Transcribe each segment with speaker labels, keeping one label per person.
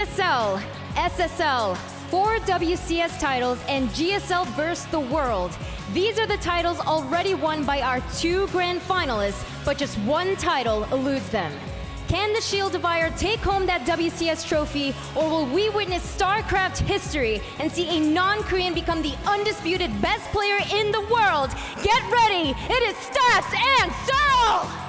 Speaker 1: GSL, SSL, 4 WCS titles, and GSL vs. the World. These are the titles already won by our 2 grand finalists, but just one title eludes them. Can the Shield Divider take home that WCS trophy, or will we witness Starcraft history and see a non-Korean become the undisputed best player in the world? Get ready, it is Stats and Serral!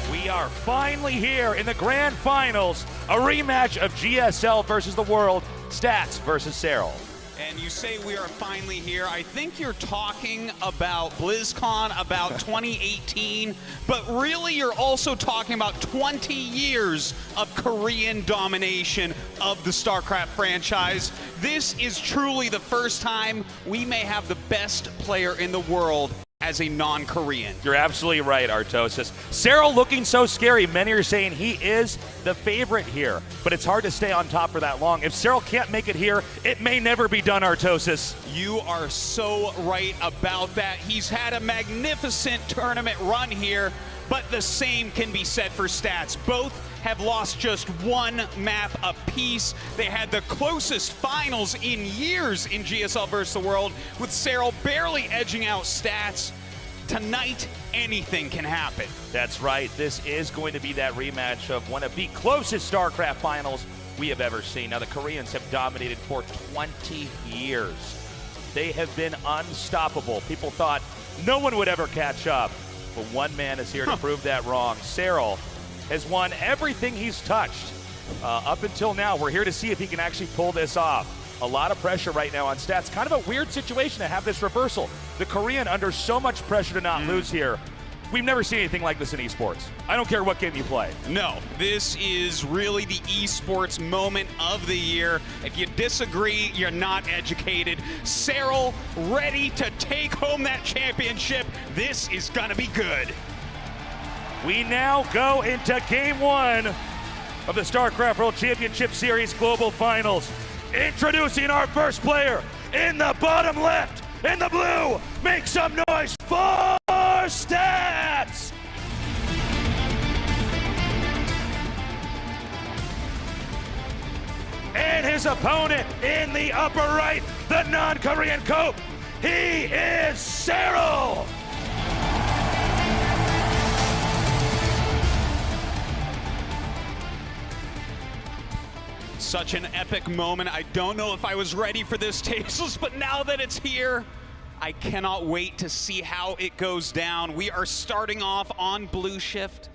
Speaker 2: We are finally here in the grand finals, a rematch of GSL versus the World, Stats versus Serral.
Speaker 3: And you say we are finally here. I think you're talking about BlizzCon, about 2018, but really you're also talking about 20 years of Korean domination of the Starcraft franchise. This is truly the first time we may have the best player in the world as a non-Korean.
Speaker 2: You're absolutely right, Artosis. Serral looking so scary. Many are saying he is the favorite here, but it's hard to stay on top for that long. If Serral can't make it here, it may never be done, Artosis.
Speaker 3: You are so right about that. He's had a magnificent tournament run here, but the same can be said for Stats. Both have lost just one map apiece. They had the closest finals in years in GSL vs. the World, with Serral barely edging out Stats. Tonight, anything can happen.
Speaker 2: That's right. This is going to be that rematch of one of the closest StarCraft finals we have ever seen. Now, the Koreans have dominated for 20 years. They have been unstoppable. People thought no one would ever catch up, but one man is here to prove that wrong. Serral has won everything he's touched up until now. We're here to see if he can actually pull this off. A lot of pressure right now on Stats. Kind of a weird situation to have this reversal. The Korean under so much pressure to not lose here. We've never seen anything like this in esports. I don't care what game you play.
Speaker 3: No, this is really the esports moment of the year. If you disagree, you're not educated. Serral ready to take home that championship. This is gonna be good.
Speaker 2: We now go into Game 1 of the StarCraft World Championship Series Global Finals. Introducing our first player in the bottom left, in the blue. Make some noise for Stats! And his opponent in the upper right, the non-Korean cope, he is Serral!
Speaker 3: Such an epic moment. I don't know if I was ready for this, Tasteless, but now that it's here, I cannot wait to see how it goes down. We are starting off on blue shift,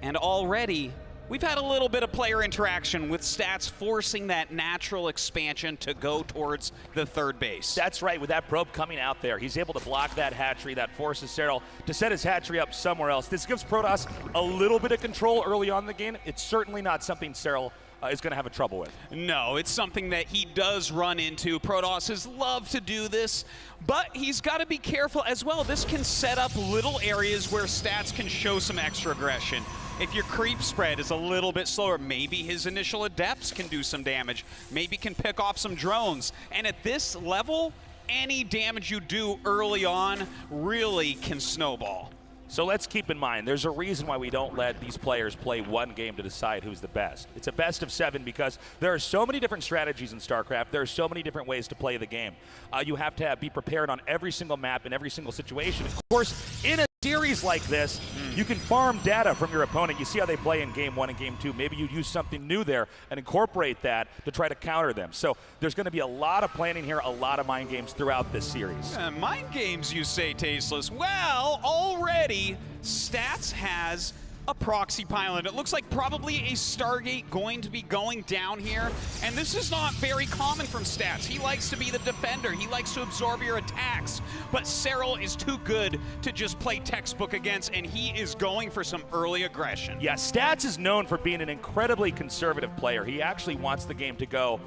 Speaker 3: and already we've had a little bit of player interaction with Stats forcing that natural expansion to go towards the third base.
Speaker 2: That's right, with that probe coming out there, he's able to block that hatchery. That forces Serral to set his hatchery up somewhere else. This gives Protoss a little bit of control early on in the game. It's certainly not something Serral is going to have a trouble with.
Speaker 3: No, it's something that he does run into. Protosses love to do this, but he's got to be careful as well. This can set up little areas where Stats can show some extra aggression. If your creep spread is a little bit slower, maybe his initial adepts can do some damage, maybe can pick off some drones. And at this level, any damage you do early on really can snowball.
Speaker 2: So let's keep in mind, there's a reason why we don't let these players play one game to decide who's the best. It's a best of 7 because there are so many different strategies in StarCraft. There are so many different ways to play the game. You have to be prepared on every single map in every single situation. Of course, in a series like this, you can farm data from your opponent. You see how they play in Game 1 and Game 2. Maybe you use something new there and incorporate that to try to counter them. So there's going to be a lot of planning here, a lot of mind games throughout this series.
Speaker 3: Mind games, you say, Tasteless? Well, already Stats has a proxy pylon. It looks like probably a Stargate going to be going down here, and this is not very common from Stats. He likes to be the defender. He likes to absorb your attacks, but Serral is too good to just play textbook against, and he is going for some early aggression.
Speaker 2: Yeah, Stats is known for being an incredibly conservative player. He actually wants the game to go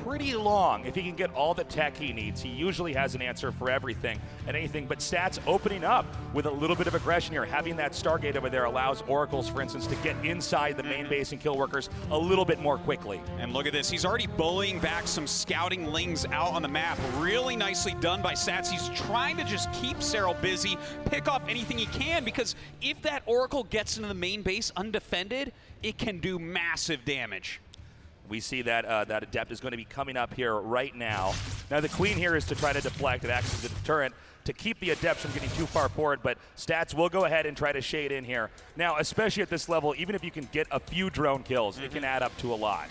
Speaker 2: pretty long. If he can get all the tech he needs, he usually has an answer for everything and anything, but Stats opening up with a little bit of aggression here. Having that Stargate over there allows Oracles, for instance, to get inside the main base and kill workers a little bit more quickly.
Speaker 3: And look at this, he's already bullying back some scouting lings out on the map. Really nicely done by Stats. He's trying to just keep Serral busy, pick off anything he can, because if that Oracle gets into the main base undefended, it can do massive damage.
Speaker 2: We see that that Adept is going to be coming up here right now. Now the Queen here is to try to deflect. It acts as a deterrent to keep the Adepts from getting too far forward, but Stats will go ahead and try to shade in here. Now, especially at this level, even if you can get a few drone kills, it can add up to a lot.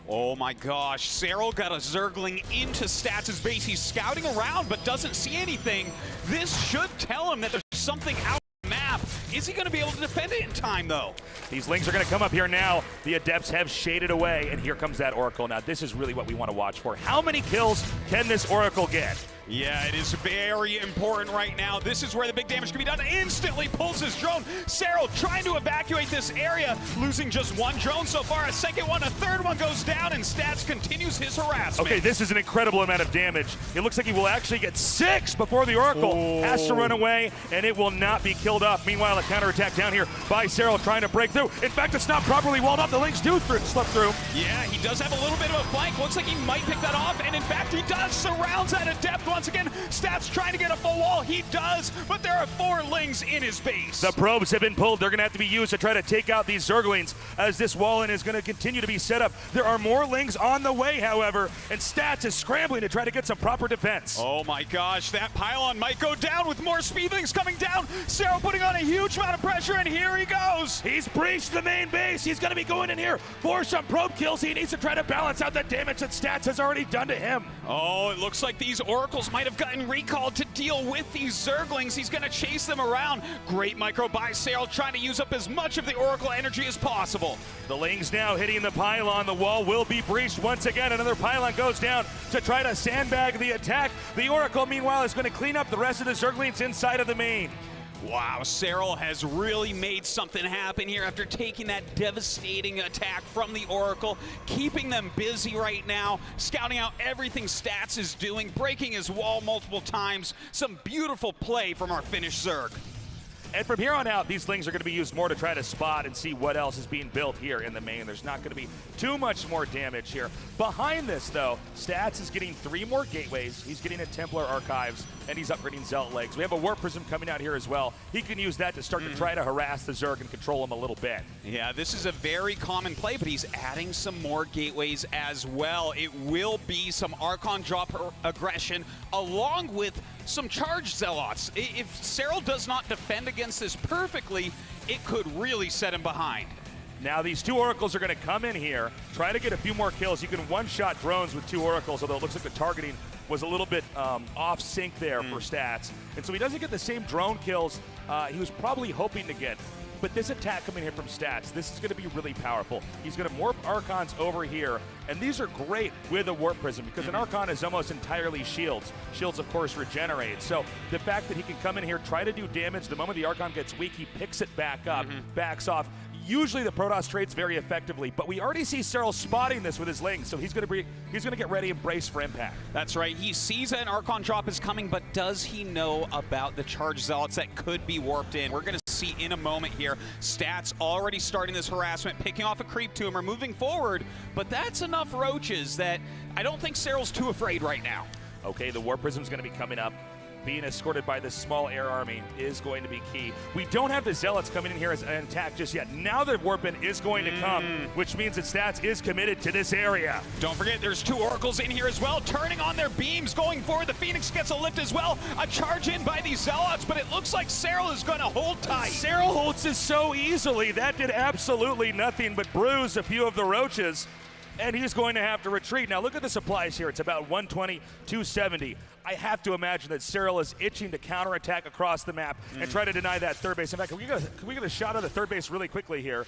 Speaker 3: Oh my gosh, Serral got a Zergling into Stats' base. He's scouting around but doesn't see anything. This should tell him that there's something out on the map. Is he going to be able to defend it in time, though?
Speaker 2: These Lings are going to come up here now. The Adepts have shaded away, and here comes that Oracle. Now, this is really what we want to watch for. How many kills can this Oracle get?
Speaker 3: Yeah, it is very important right now. This is where the big damage can be done. Instantly pulls his drone. Serral trying to evacuate this area, losing just one drone so far. A second one, a third one goes down, and Stats continues his harassment.
Speaker 2: Okay, this is an incredible amount of damage. It looks like he will actually get 6 before the Oracle has to run away, and it will not be killed off. Meanwhile, a counterattack down here by Serral trying to break through. In fact, it's not properly walled up. The Lynx do slip through.
Speaker 3: Yeah, he does have a little bit of a flank. Looks like he might pick that off, and in fact, he does. Surrounds that Adept once again. Stats trying to get a full wall. He does, but there are 4 Lings in his base.
Speaker 2: The probes have been pulled. They're going to have to be used to try to take out these Zerglings as this wall-in is going to continue to be set up. There are more Lings on the way, however, and Stats is scrambling to try to get some proper defense.
Speaker 3: Oh my gosh, that pylon might go down with more Speedlings coming down. Serral putting on a huge amount of pressure, and here he goes.
Speaker 2: He's breached the main base. He's going to be going in here for some probe kills. He needs to try to balance out the damage that Stats has already done to him.
Speaker 3: Oh, it looks like these Oracles might have gotten recalled to deal with these Zerglings. He's going to chase them around. Great micro by Serral, trying to use up as much of the Oracle energy as possible.
Speaker 2: The Lings now hitting the pylon. The wall will be breached once again. Another pylon goes down to try to sandbag the attack. The Oracle, meanwhile, is going to clean up the rest of the Zerglings inside of the main.
Speaker 3: Wow, Serral has really made something happen here after taking that devastating attack from the Oracle, keeping them busy right now, scouting out everything Stats is doing, breaking his wall multiple times. Some beautiful play from our Finnish Zerg.
Speaker 2: And from here on out, these Lings are going to be used more to try to spot and see what else is being built here in the main. There's not going to be too much more damage here. Behind this, though, Stats is getting 3 more gateways. He's getting a Templar Archives, and he's upgrading Zealot legs. We have a Warp Prism coming out here as well. He can use that to start to try to harass the Zerg and control him a little bit. Yeah,
Speaker 3: this is a very common play, but he's adding some more gateways as well. It will be some Archon drop aggression along with some charged Zealots. If Serral does not defend against this perfectly, it could really set him behind.
Speaker 2: Now these 2 Oracles are going to come in here, try to get a few more kills. You can one-shot drones with 2 Oracles, although it looks like the targeting was a little bit off sync there for Stats. And so he doesn't get the same drone kills he was probably hoping to get. But this attack coming here from Stats, this is going to be really powerful. He's going to morph Archons over here, and these are great with a Warp Prism because an Archon is almost entirely shields. Shields, of course, regenerate. So the fact that he can come in here, try to do damage, the moment the Archon gets weak, he picks it back up, backs off. Usually the Protoss trades very effectively, but we already see Serral spotting this with his Lings, so he's going to get ready and brace for impact.
Speaker 3: That's right. He sees that an Archon drop is coming, but does he know about the charged Zealots that could be warped in? We're going to see in a moment here. Stats already starting this harassment, picking off a creep tumor, moving forward, but that's enough roaches that I don't think Serral's too afraid right now.
Speaker 2: Okay, the Warp Prism's going to be coming up. Being escorted by this small air army is going to be key. We don't have the Zealots coming in here as an attack just yet. Now the Warpin is going to come, which means that Stats is committed to this area.
Speaker 3: Don't forget, there's 2 Oracles in here as well, turning on their beams, going forward. The Phoenix gets a lift as well. A charge in by these Zealots, but it looks like Serral is going to hold tight.
Speaker 2: Serral holds this so easily. That did absolutely nothing but bruise a few of the roaches, and he's going to have to retreat. Now look at the supplies here. It's about 120, 270. I have to imagine that Serral is itching to counterattack across the map and try to deny that third base. In fact, can we get a shot of the third base really quickly here?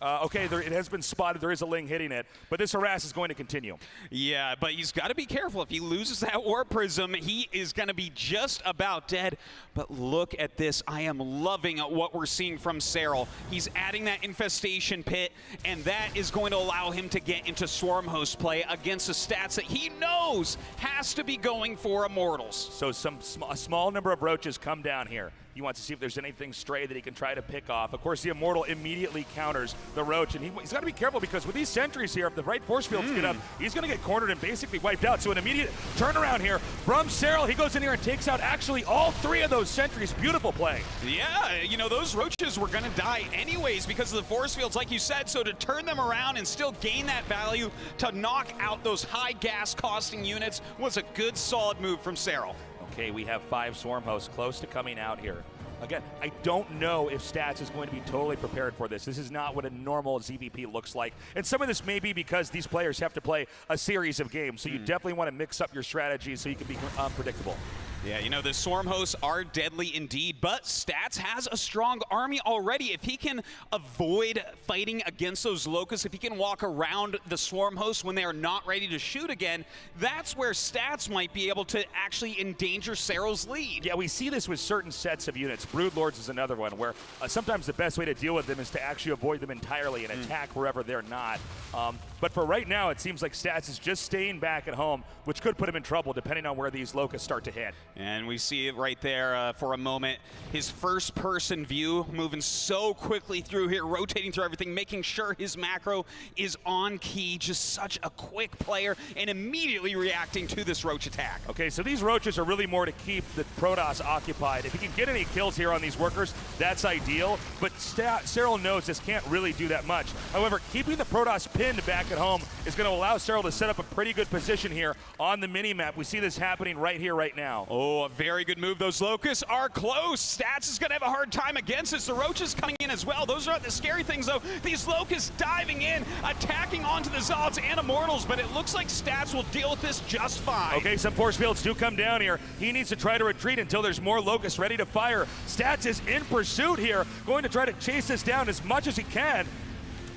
Speaker 2: Okay, it has been spotted. There is a Ling hitting it, but this harass is going to continue.
Speaker 3: Yeah, but he's got to be careful. If he loses that Warp Prism, he is going to be just about dead. But look at this. I am loving what we're seeing from Serral. He's adding that Infestation Pit, and that is going to allow him to get into Swarm Host play against the stats that he knows has to be going for Immortals.
Speaker 2: So a small number of roaches come down here. He wants to see if there's anything stray that he can try to pick off. Of course, the Immortal immediately counters the Roach, and he's got to be careful because with these sentries here, if the right force fields get up, he's going to get cornered and basically wiped out. So an immediate turnaround here from Serral. He goes in here and takes out actually all 3 of those sentries. Beautiful play.
Speaker 3: Yeah, you know, those Roaches were going to die anyways because of the force fields, like you said. So to turn them around and still gain that value to knock out those high gas costing units was a good, solid move from Serral.
Speaker 2: Okay, we have 5 Swarm Hosts close to coming out here. Again, I don't know if Stats is going to be totally prepared for this. This is not what a normal ZVP looks like. And some of this may be because these players have to play a series of games, so you definitely want to mix up your strategies so you can be unpredictable.
Speaker 3: Yeah, you know, the Swarm Hosts are deadly indeed, but Stats has a strong army already. If he can avoid fighting against those Locusts, if he can walk around the Swarm Hosts when they are not ready to shoot again, that's where Stats might be able to actually endanger Serral's lead.
Speaker 2: Yeah, we see this with certain sets of units. Broodlords is another one where sometimes the best way to deal with them is to actually avoid them entirely and attack wherever they're not. But for right now, it seems like Stats is just staying back at home, which could put him in trouble depending on where these Locusts start to hit.
Speaker 3: And we see it right there for a moment. His first-person view moving so quickly through here, rotating through everything, making sure his macro is on key. Just such a quick player and immediately reacting to this Roach attack.
Speaker 2: Okay, so these Roaches are really more to keep the Protoss occupied. If he can get any kills here on these workers, that's ideal. But Serral knows this can't really do that much. However, keeping the Protoss pinned back at home is going to allow Serral to set up a pretty good position here on the mini-map. We see this happening right here, right now.
Speaker 3: Oh, a very good move. Those Locusts are close. Stats is going to have a hard time against this. The Roaches coming in as well. Those are the scary things, though. These Locusts diving in, attacking onto the Zods and Immortals, but it looks like Stats will deal with this just fine.
Speaker 2: Okay, some force fields do come down here. He needs to try to retreat until there's more Locusts ready to fire. Stats is in pursuit here, going to try to chase this down as much as he can.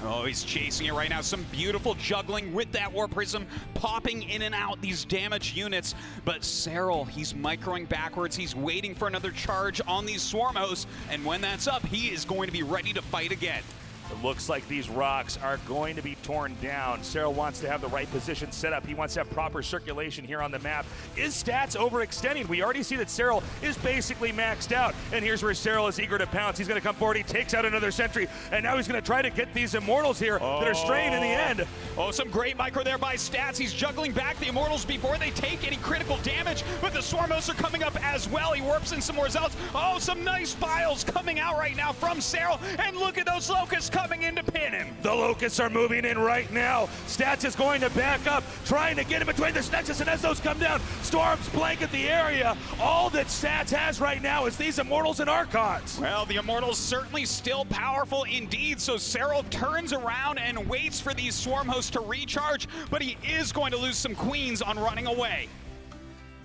Speaker 3: Oh, he's chasing it right now. Some beautiful juggling with that Warp Prism, popping in and out these damaged units. But Serral, he's microing backwards. He's waiting for another charge on these Swarm Hosts. And when that's up, he is going to be ready to fight again.
Speaker 2: It looks like these rocks are going to be torn down. Serral wants to have the right position set up. He wants to have proper circulation here on the map. Is Stats overextending? We already see that Serral is basically maxed out. And here's where Serral is eager to pounce. He's going to come forward. He takes out another sentry. And now he's going to try to get these Immortals here that are straying in the end.
Speaker 3: Oh, some great micro there by Stats. He's juggling back the Immortals before they take any critical damage. But the Swarm Hosts are coming up as well. He warps in some more Zealots. Oh, some nice files coming out right now from Serral. And look at those Locusts coming in to pin him.
Speaker 2: The Locusts are moving in right now. Stats is going to back up, trying to get in between this Nexus, and as those come down, Storms blanket the area. All that Stats has right now is these Immortals and Archons.
Speaker 3: Well, the Immortals certainly still powerful indeed, so Serral turns around and waits for these Swarm Hosts to recharge, but he is going to lose some Queens on running away.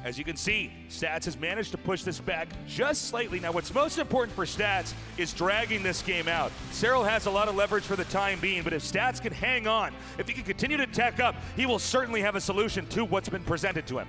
Speaker 2: As you can see, Stats has managed to push this back just slightly. Now, what's most important for Stats is dragging this game out. Serral has a lot of leverage for the time being, but if Stats can hang on, if he can continue to tech up, he will certainly have a solution to what's been presented to him.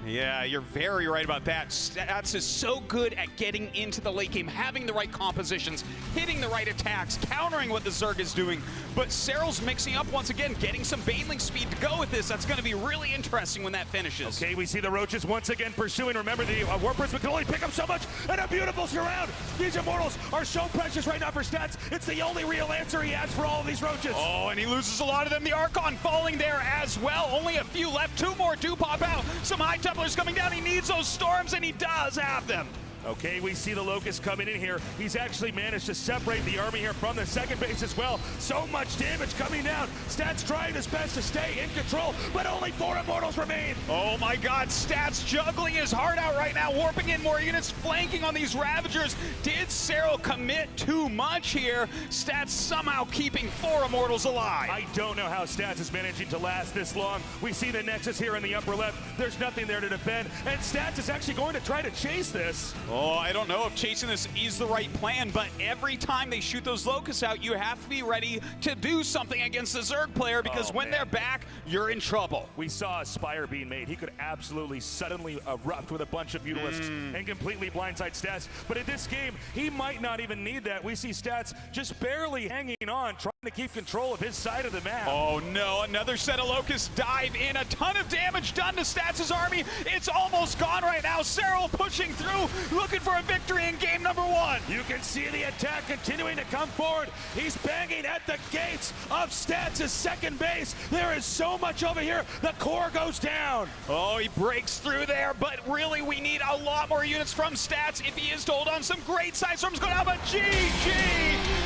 Speaker 3: Yeah, you're very right about that. Stats is so good at getting into the late game, having the right compositions, hitting the right attacks, countering what the Zerg is doing. But Serral's mixing up once again, getting some Baneling speed to go with this. That's going to be really interesting when that finishes.
Speaker 2: Okay, we see the Roaches once again pursuing. Remember, the Warp Prism can only pick up so much, and a beautiful surround. These Immortals are so precious right now for Stats. It's the only real answer he has for all of these Roaches.
Speaker 3: Oh, and he loses a lot of them. The Archon falling there as well. Only a few left. Two more do pop out. Some high templars coming down. He needs those Storms, and he does have them.
Speaker 4: Okay, we see the Locust coming in here. He's actually managed to separate the army here from the second base as well. So much damage coming down. Stats trying his best to stay in control, but only 4 Immortals remain.
Speaker 3: Oh my god, Stats juggling his heart out right now, warping in more units, flanking on these Ravagers. Did Serral commit too much here? Stats somehow keeping 4 Immortals alive.
Speaker 4: I don't know how Stats is managing to last this long. We see the Nexus here in the upper left. There's nothing there to defend, and Stats is actually going to try to chase this.
Speaker 3: Oh, I don't know if chasing this is the right plan, but every time they shoot those Locusts out, you have to be ready to do something against the Zerg player, because when they're back, you're in trouble.
Speaker 4: We saw a Spire being made. He could absolutely suddenly erupt with a bunch of Mutalisks and completely blindside Stats. But in this game, he might not even need that. We see Stats just barely hanging on, trying to keep control of his side of the map.
Speaker 3: Oh no, another set of Locusts dive in. A ton of damage done to Stats' army. It's almost gone right now. Serral pushing through, looking for a victory in game number 1.
Speaker 4: You can see the attack continuing to come forward. He's banging at the gates of Stats' second base. There is so much over here. The core goes down.
Speaker 3: Oh, he breaks through there, but really we need a lot more units from Stats if he is to hold on. Some great side storms going out, but GG!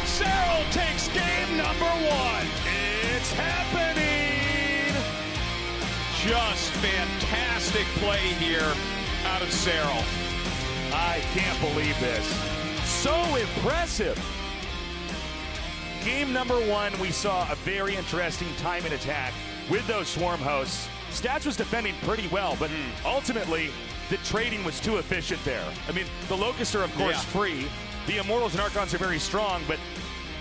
Speaker 3: Serral takes game number 1.
Speaker 4: It's happening.
Speaker 3: Just fantastic play here out of Serral.
Speaker 4: I can't believe this. So impressive. Game number 1, we saw a very interesting time and attack with those swarm hosts. Stats was defending pretty well, but ultimately the trading was too efficient there. I mean, the Locusts are of course free. The Immortals and Archons are very strong, but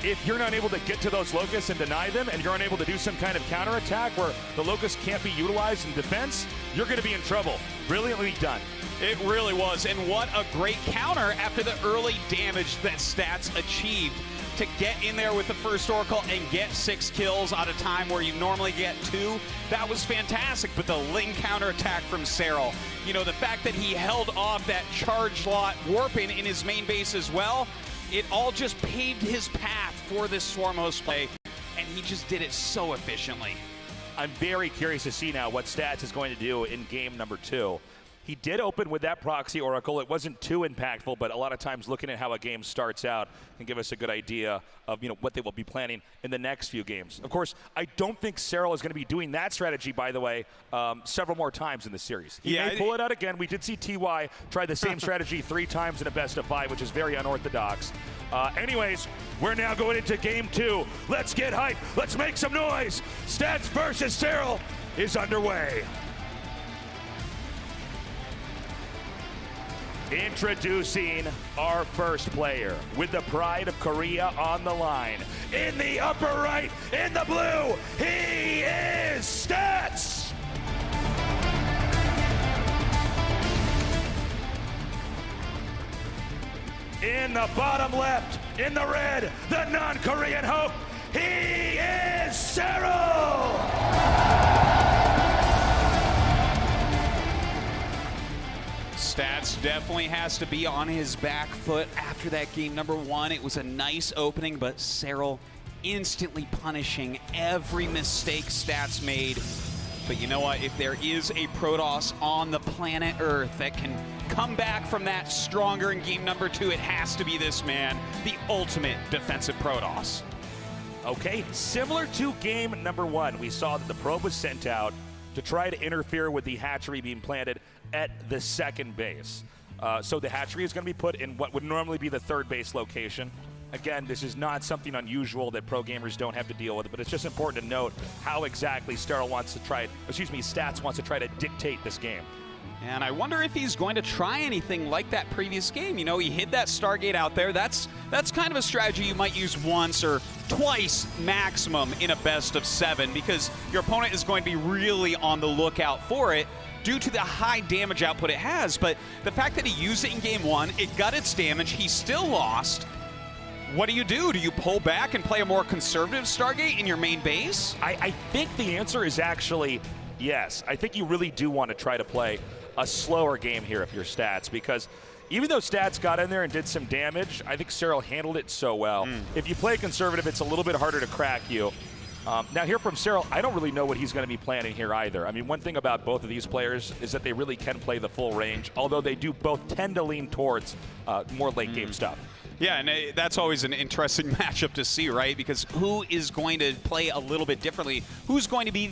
Speaker 4: if you're not able to get to those Locusts and deny them, and you're unable to do some kind of counterattack where the Locusts can't be utilized in defense, you're going to be in trouble. Brilliantly done.
Speaker 3: It really was, and what a great counter after the early damage that Stats achieved to get in there with the first Oracle and get 6 kills at a time where you normally get 2. That was fantastic, but the Ling counterattack from Serral, you know, the fact that he held off that charge lot warping in his main base as well, it all just paved his path for this Swarm Host play, and he just did it so efficiently.
Speaker 4: I'm very curious to see now what Stats is going to do in game number 2. He did open with that proxy Oracle. It wasn't too impactful, but a lot of times looking at how a game starts out can give us a good idea of, you know, what they will be planning in the next few games. Of course, I don't think Serral is going to be doing that strategy, by the way, several more times in the series. He may pull it out again. We did see TY try the same strategy 3 times in a best of 5, which is very unorthodox. Anyways, we're now going into game 2. Let's get hype. Let's make some noise. Stats versus Serral is underway. Introducing our first player with the pride of Korea on the line. In the upper right, in the blue, he is Stats! In the bottom left, in the red, the non-Korean hope, he is Serral!
Speaker 3: Stats definitely has to be on his back foot after that game number 1. It was a nice opening, but Serral instantly punishing every mistake Stats made. But you know what? If there is a Protoss on the planet Earth that can come back from that stronger in game number 2, it has to be this man, the ultimate defensive Protoss.
Speaker 4: Okay, similar to game number 1, we saw that the probe was sent out to try to interfere with the hatchery being planted at the second base. So the hatchery is going to be put in what would normally be the third base location. Again, this is not something unusual that pro gamers don't have to deal with, but it's just important to note how exactly Stats wants to try to dictate this game.
Speaker 3: And I wonder if he's going to try anything like that previous game. You know, he hid that Stargate out there. That's kind of a strategy you might use once or twice maximum in a best of 7, because your opponent is going to be really on the lookout for it due to the high damage output it has. But the fact that he used it in game 1, it got its damage, he still lost. What do? Do you pull back and play a more conservative Stargate in your main base?
Speaker 4: I think the answer is actually yes. I think you really do want to try to play a slower game here if you're Stats, because even though Stats got in there and did some damage, I think Serral handled it so well. If you play conservative, it's a little bit harder to crack you. Now here from Serral, I don't really know what he's going to be planning here either. I mean, one thing about both of these players is that they really can play the full range, although they do both tend to lean towards more late game stuff.
Speaker 3: Yeah, and that's always an interesting matchup to see, right? Because who is going to play a little bit differently? Who's going to be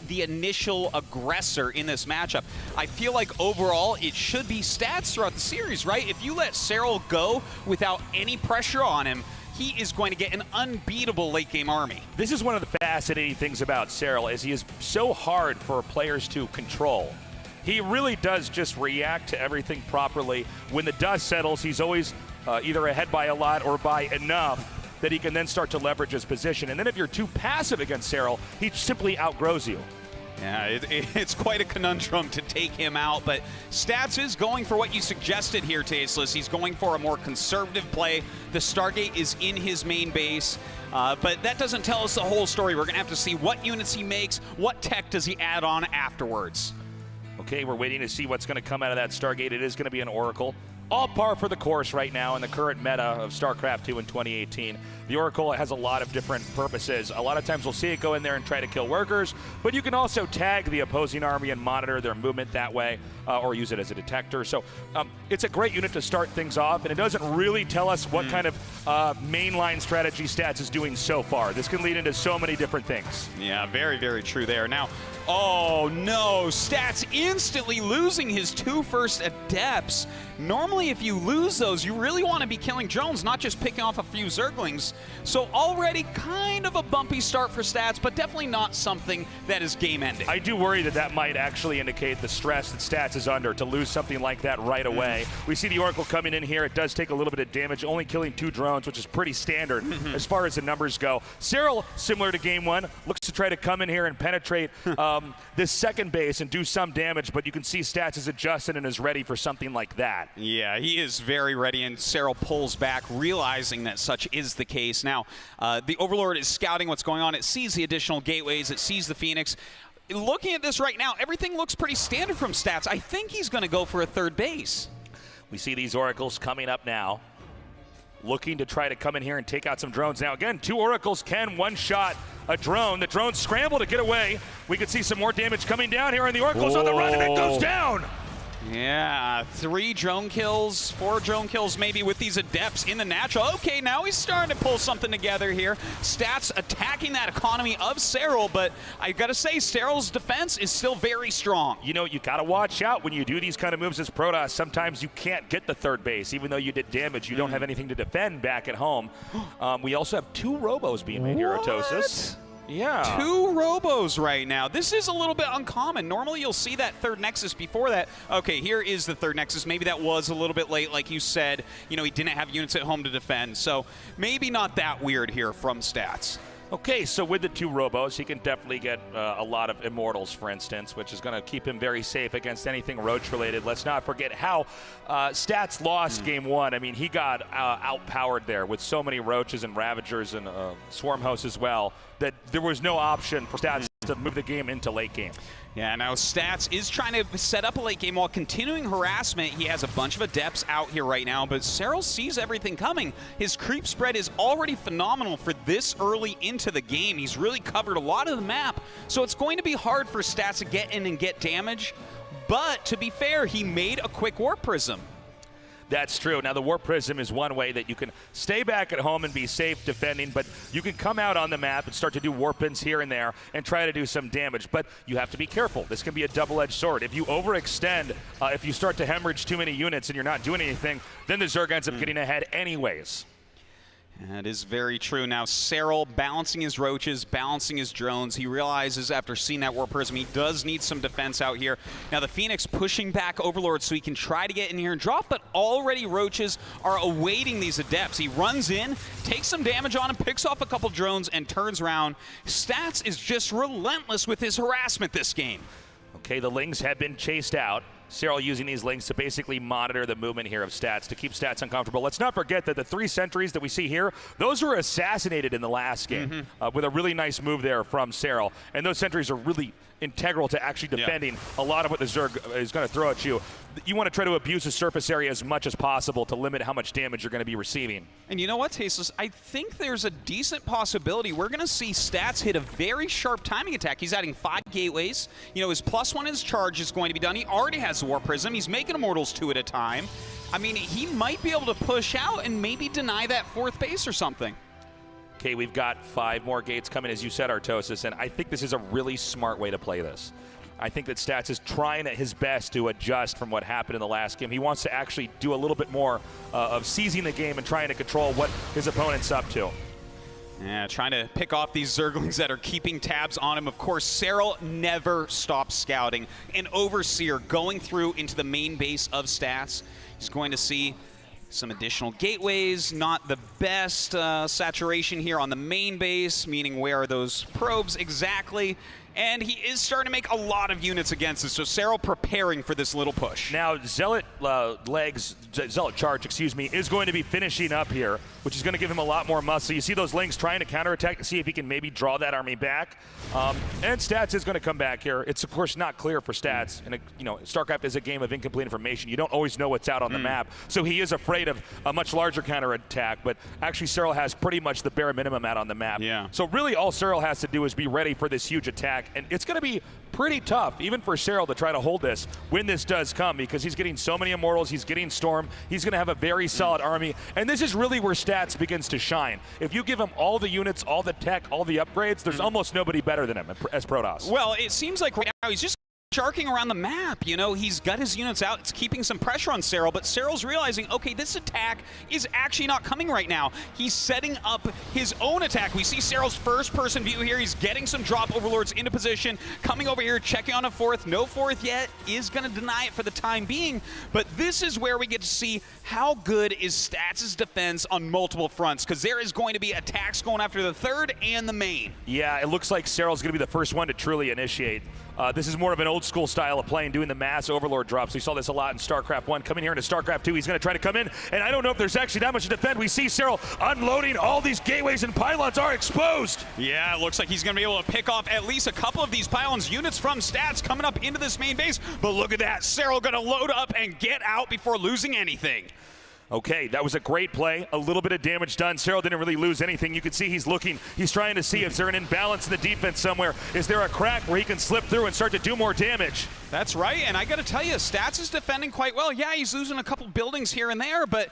Speaker 3: the initial aggressor in this matchup? I feel like overall it should be Stats throughout the series, right? If you let Serral go without any pressure on him, he is going to get an unbeatable late game army.
Speaker 4: This is one of the fascinating things about Serral, is he is so hard for players to control. He really does just react to everything properly. When the dust settles, he's always either ahead by a lot or by enough that he can then start to leverage his position. And then if you're too passive against Serral, he simply outgrows you.
Speaker 3: Yeah, it's quite a conundrum to take him out, but Stats is going for what you suggested here, Tasteless. He's going for a more conservative play. The Stargate is in his main base, but that doesn't tell us the whole story. We're going to have to see what units he makes, what tech does he add on afterwards.
Speaker 4: Okay, we're waiting to see what's going to come out of that Stargate. It is going to be an Oracle. All par for the course right now in the current meta of StarCraft 2 in 2018. The Oracle has a lot of different purposes. A lot of times we'll see it go in there and try to kill workers, but you can also tag the opposing army and monitor their movement that way, or use it as a detector. So it's a great unit to start things off, and it doesn't really tell us what kind of mainline strategy Stats is doing so far. This can lead into so many different things.
Speaker 3: Yeah, very, very true there. Now, oh no, Stats instantly losing his 2 first Adepts. Normally, if you lose those, you really want to be killing drones, not just picking off a few Zerglings. So already kind of a bumpy start for Stats, but definitely not something that is game-ending.
Speaker 4: I do worry that that might actually indicate the stress that Stats is under to lose something like that right away. We see the Oracle coming in here. It does take a little bit of damage, only killing 2 drones, which is pretty standard as far as the numbers go. Serral, similar to Game 1, looks to try to come in here and penetrate this second base and do some damage, but you can see Stats is adjusted and is ready for something like that.
Speaker 3: Yeah, he is very ready, and Serral pulls back, realizing that such is the case. Now, the Overlord is scouting what's going on. It sees the additional gateways. It sees the Phoenix. Looking at this right now, everything looks pretty standard from Stats. I think he's going to go for a third base.
Speaker 4: We see these Oracles coming up now, looking to try to come in here and take out some drones. Now, again, 2 Oracles can one-shot a drone. The drones scramble to get away. We could see some more damage coming down here, and the Oracle's on the run, and it goes down.
Speaker 3: Yeah, 3 drone kills, 4 drone kills maybe with these Adepts in the natural. Okay, now he's starting to pull something together here. Stats attacking that economy of Serral, but I gotta say, Serral's defense is still very strong.
Speaker 4: You know, you gotta watch out when you do these kind of moves as Protoss. Sometimes you can't get the third base. Even though you did damage, you don't have anything to defend back at home. We also have 2 Robos being made here, Atosis. Yeah.
Speaker 3: 2 Robos right now. This is a little bit uncommon. Normally you'll see that third Nexus before that. Okay, here is the third Nexus. Maybe that was a little bit late, like you said. You know, he didn't have units at home to defend. So maybe not that weird here from Stats.
Speaker 4: Okay, so with the 2 Robos, he can definitely get a lot of Immortals, for instance, which is going to keep him very safe against anything Roach-related. Let's not forget how Stats lost Game 1. I mean, he got outpowered there with so many Roaches and Ravagers and Swarm Hosts as well, that there was no option for Stats to move the game into late game.
Speaker 3: Yeah, now Stats is trying to set up a late game while continuing harassment. He has a bunch of Adepts out here right now, but Serral sees everything coming. His creep spread is already phenomenal for this early into the game. He's really covered a lot of the map, so it's going to be hard for Stats to get in and get damage. But to be fair, he made a quick Warp Prism.
Speaker 4: That's true. Now, the Warp Prism is one way that you can stay back at home and be safe defending, but you can come out on the map and start to do warp-ins here and there and try to do some damage. But you have to be careful. This can be a double-edged sword. If you overextend, if you start to hemorrhage too many units and you're not doing anything, then the Zerg ends up getting ahead anyways.
Speaker 3: That is very true. Now, Serral balancing his Roaches, balancing his drones. He realizes after seeing that Warp Prism, he does need some defense out here. Now, the Phoenix pushing back Overlord so he can try to get in here and drop, but already Roaches are awaiting these Adepts. He runs in, takes some damage on him, picks off a couple drones, and turns around. Stats is just relentless with his harassment this game.
Speaker 4: Okay, the Lings have been chased out. Serral using these Lings to basically monitor the movement here of Stats, to keep Stats uncomfortable. Let's not forget that the 3 sentries that we see here, those were assassinated in the last game with a really nice move there from Serral. And those sentries are really
Speaker 2: integral to actually defending a lot of what the Zerg is going to throw at you. You want to try to abuse the surface area as much as possible to limit how much damage you're going to be receiving.
Speaker 3: And you know what, Tasteless? I think there's a decent possibility we're going to see Stats hit a very sharp timing attack. He's adding 5 gateways. You know, his +1 in his charge is going to be done. He already has the War Prism. He's making Immortals 2 at a time. I mean, he might be able to push out and maybe deny that 4th base or something.
Speaker 2: Okay, we've got 5 more gates coming, as you said, Artosis, and I think this is a really smart way to play this. I think that Stats is trying at his best to adjust from what happened in the last game. He wants to actually do a little bit more of seizing the game and trying to control what his opponent's up to.
Speaker 3: Yeah, trying to pick off these Zerglings that are keeping tabs on him. Of course, Serral never stops scouting. An Overseer going through into the main base of Stats. He's going to see some additional gateways, not the best saturation here on the main base, meaning where are those probes exactly? And he is starting to make a lot of units against us, so Serral preparing for this little push.
Speaker 2: Now, Zealot Charge, is going to be finishing up here, which is going to give him a lot more muscle. You see those Lings trying to counterattack to see if he can maybe draw that army back. And Stats is going to come back here. It's, of course, not clear for Stats. And, you know, StarCraft is a game of incomplete information. You don't always know what's out on the map. So he is afraid of a much larger counterattack. But actually, Serral has pretty much the bare minimum out on the map.
Speaker 3: Yeah.
Speaker 2: So really all Serral has to do is be ready for this huge attack. And it's going to be pretty tough, even for Serral, to try to hold this when this does come, because he's getting so many Immortals, he's getting Storm, he's going to have a very solid army, and this is really where Stats begins to shine. If you give him all the units, all the tech, all the upgrades, there's almost nobody better than him as Protoss.
Speaker 3: Well, it seems like right now he's just sharking around the map. You know, he's got his units out. It's keeping some pressure on Serral, but Serral's realizing, okay, this attack is actually not coming right now. He's setting up his own attack. We see Serral's first-person view here. He's getting some drop overlords into position, coming over here, checking on a 4th. No 4th yet. Is going to deny it for the time being, but this is where we get to see how good is Stats' defense on multiple fronts, because there is going to be attacks going after the 3rd and the main.
Speaker 2: Yeah, it looks like Serral's going to be the first one to truly initiate. This is more of an old school style of playing, doing the mass overlord drops. We saw this a lot in StarCraft 1. Coming here into StarCraft 2, he's going to try to come in, and I don't know if there's actually that much to defend. We see Serral unloading all these gateways, and pylons are exposed.
Speaker 3: Yeah, it looks like he's going to be able to pick off at least a couple of these pylons. Units from Stats coming up into this main base, but look at that. Serral going to load up and get out before losing anything.
Speaker 2: Okay, that was a great play. A little bit of damage done. Serral didn't really lose anything. You can see he's looking. He's trying to see if there's an imbalance in the defense somewhere. Is there a crack where he can slip through and start to do more damage?
Speaker 3: That's right, and I got to tell you, Stats is defending quite well. Yeah, he's losing a couple buildings here and there, but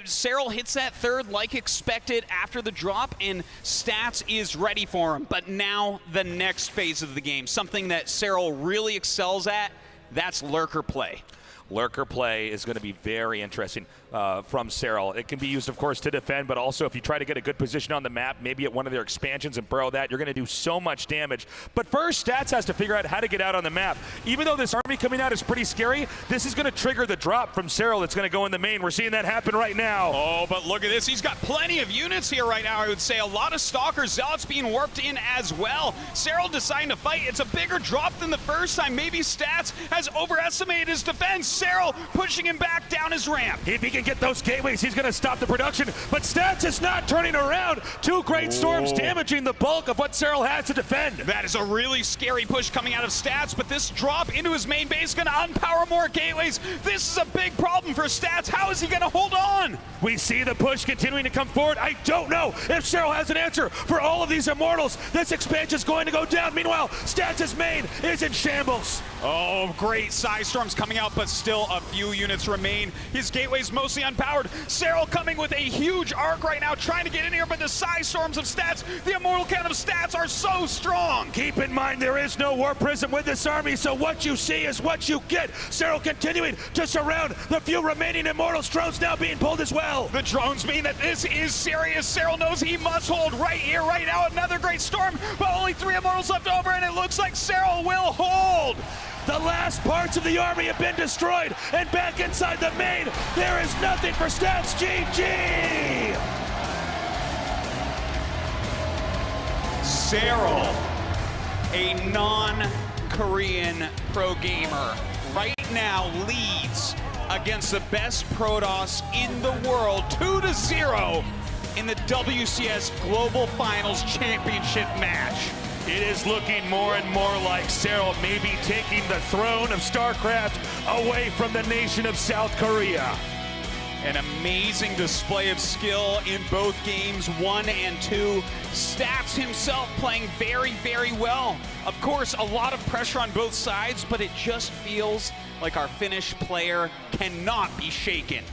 Speaker 3: Serral hits that 3rd like expected after the drop, and Stats is ready for him. But now the next phase of the game, something that Serral really excels at, that's lurker play.
Speaker 2: Lurker play is going to be very interesting from Serral. It can be used, of course, to defend, but also if you try to get a good position on the map, maybe at one of their expansions and burrow that, you're going to do so much damage. But first, Stats has to figure out how to get out on the map. Even though this army coming out is pretty scary, this is going to trigger the drop from Serral that's going to go in the main. We're seeing that happen right now.
Speaker 3: Oh, but look at this. He's got plenty of units here right now, I would say. A lot of Stalkers, Zealots being warped in as well. Serral deciding to fight. It's a bigger drop than the first time. Maybe Stats has overestimated his defense. Serral pushing him back down his ramp.
Speaker 2: If he can get those gateways, he's going to stop the production, but Stats is not turning around. 2 great storms damaging the bulk of what Serral has to defend.
Speaker 3: That is a really scary push coming out of Stats, but this drop into his main base is going to unpower more gateways. This is a big problem for Stats. How is he going to hold on?
Speaker 2: We see the push continuing to come forward. I don't know if Serral has an answer for all of these Immortals. This expansion is going to go down. Meanwhile, Stats' main is in shambles.
Speaker 3: Oh, great Psy Storms coming out, but still a few units remain. His gateway's mostly unpowered. Serral coming with a huge arc right now, trying to get in here, but the Psy Storms of Stats, the Immortal count of Stats are so strong.
Speaker 2: Keep in mind, there is no War Prism with this army, so what you see is what you get. Serral continuing to surround the few remaining Immortals. Drones now being pulled as well.
Speaker 3: The drones mean that this is serious. Serral knows he must hold right here, right now. Another great storm, but only 3 Immortals left over, and it looks like Serral will hold.
Speaker 2: The last parts of the army have been destroyed, and back inside the main, there is nothing for Stats. GG!
Speaker 3: Serral, a non-Korean pro gamer, right now leads against the best Protoss in the world, 2-0 in the WCS Global Finals Championship match.
Speaker 4: It is looking more and more like Serral may be taking the throne of Starcraft away from the nation of South Korea.
Speaker 3: An amazing display of skill in both games, 1 and 2. Stats himself playing very, very well. Of course, a lot of pressure on both sides, but it just feels like our Finnish player cannot be shaken.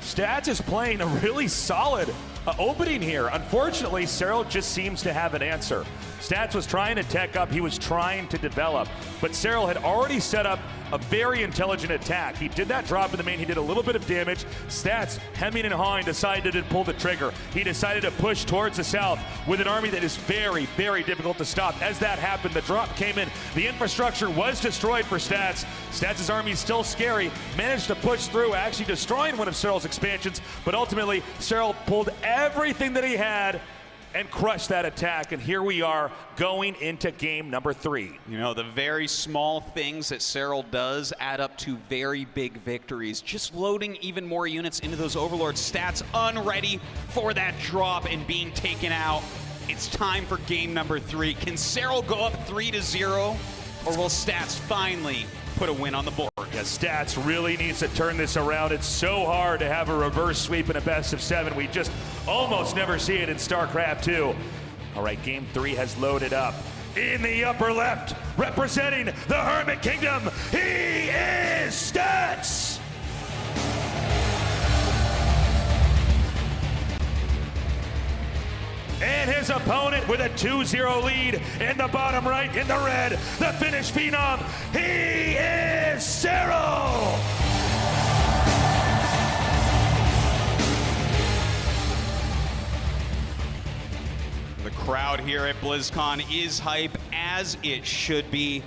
Speaker 4: Stats is playing a really solid opening here. Unfortunately, Serral just seems to have an answer. Stats was trying to tech up, he was trying to develop, but Serral had already set up a very intelligent attack. He did that drop in the main, he did a little bit of damage. Stats, hemming and hawing, decided to pull the trigger. He decided to push towards the south with an army that is very, very difficult to stop. As that happened, the drop came in. The infrastructure was destroyed for Stats. Stats' army is still scary, managed to push through, actually destroying one of Serral's expansions, but ultimately Serral pulled everything that he had and crushed that attack, and here we are going into game number 3.
Speaker 3: You know, the very small things that Serral does add up to very big victories. Just loading even more units into those Overlord. Stats unready for that drop and being taken out. It's time for game number 3. Can Serral go up 3-0, or will Stats finally put a win on the board?
Speaker 4: Yeah, Stats really needs to turn this around. It's so hard to have a reverse sweep in a best of 7. We just almost never see it in StarCraft 2. All right, game 3 has loaded up. In the upper left, representing the Hermit Kingdom, he is Stats! And his opponent with a 2-0 lead in the bottom right in the red, the Finnish Phenom, he is Serral!
Speaker 3: The crowd here at BlizzCon is hype, as it should be.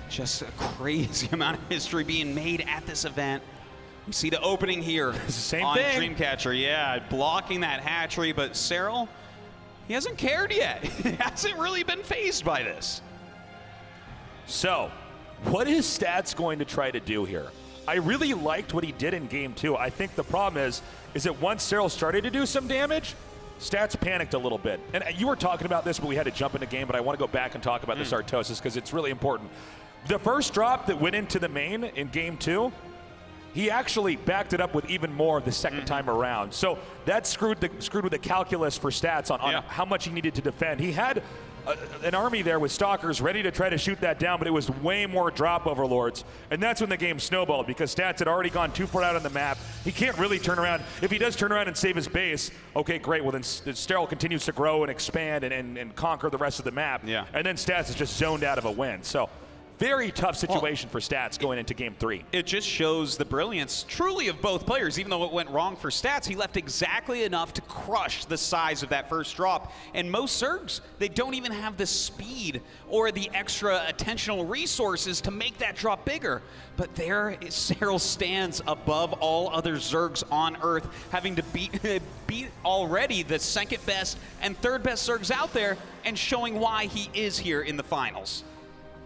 Speaker 3: Just a crazy amount of history being made at this event. We see the opening here
Speaker 4: Same
Speaker 3: on
Speaker 4: thing.
Speaker 3: Dreamcatcher. Yeah, blocking that hatchery, but Serral, he hasn't cared yet. He hasn't really been fazed by this.
Speaker 4: So, what is Stats going to try to do here? I really liked what he did in game 2. I think the problem is that once Serral started to do some damage, Stats panicked a little bit. And you were talking about this, but we had to jump into game, but I want to go back and talk about this Artosis because it's really important. The first drop that went into the main in game 2, he actually backed it up with even more the second time around. So that screwed with the calculus for Stats on how much he needed to defend. He had an army there with Stalkers ready to try to shoot that down, but it was way more drop Overlords. And that's when the game snowballed because Stats had already gone too far out on the map. He can't really turn around. If he does turn around and save his base, okay, great. Well, then Serral continues to grow and expand and conquer the rest of the map.
Speaker 3: Yeah.
Speaker 4: And then Stats is just zoned out of a win. So very tough situation for Stats going into game 3.
Speaker 3: It just shows the brilliance truly of both players. Even though it went wrong for Stats, he left exactly enough to crush the size of that first drop. And most Zergs, they don't even have the speed or the extra attentional resources to make that drop bigger. But there Serral stands above all other Zergs on Earth, having to beat already the second best and third best Zergs out there, and showing why he is here in the finals.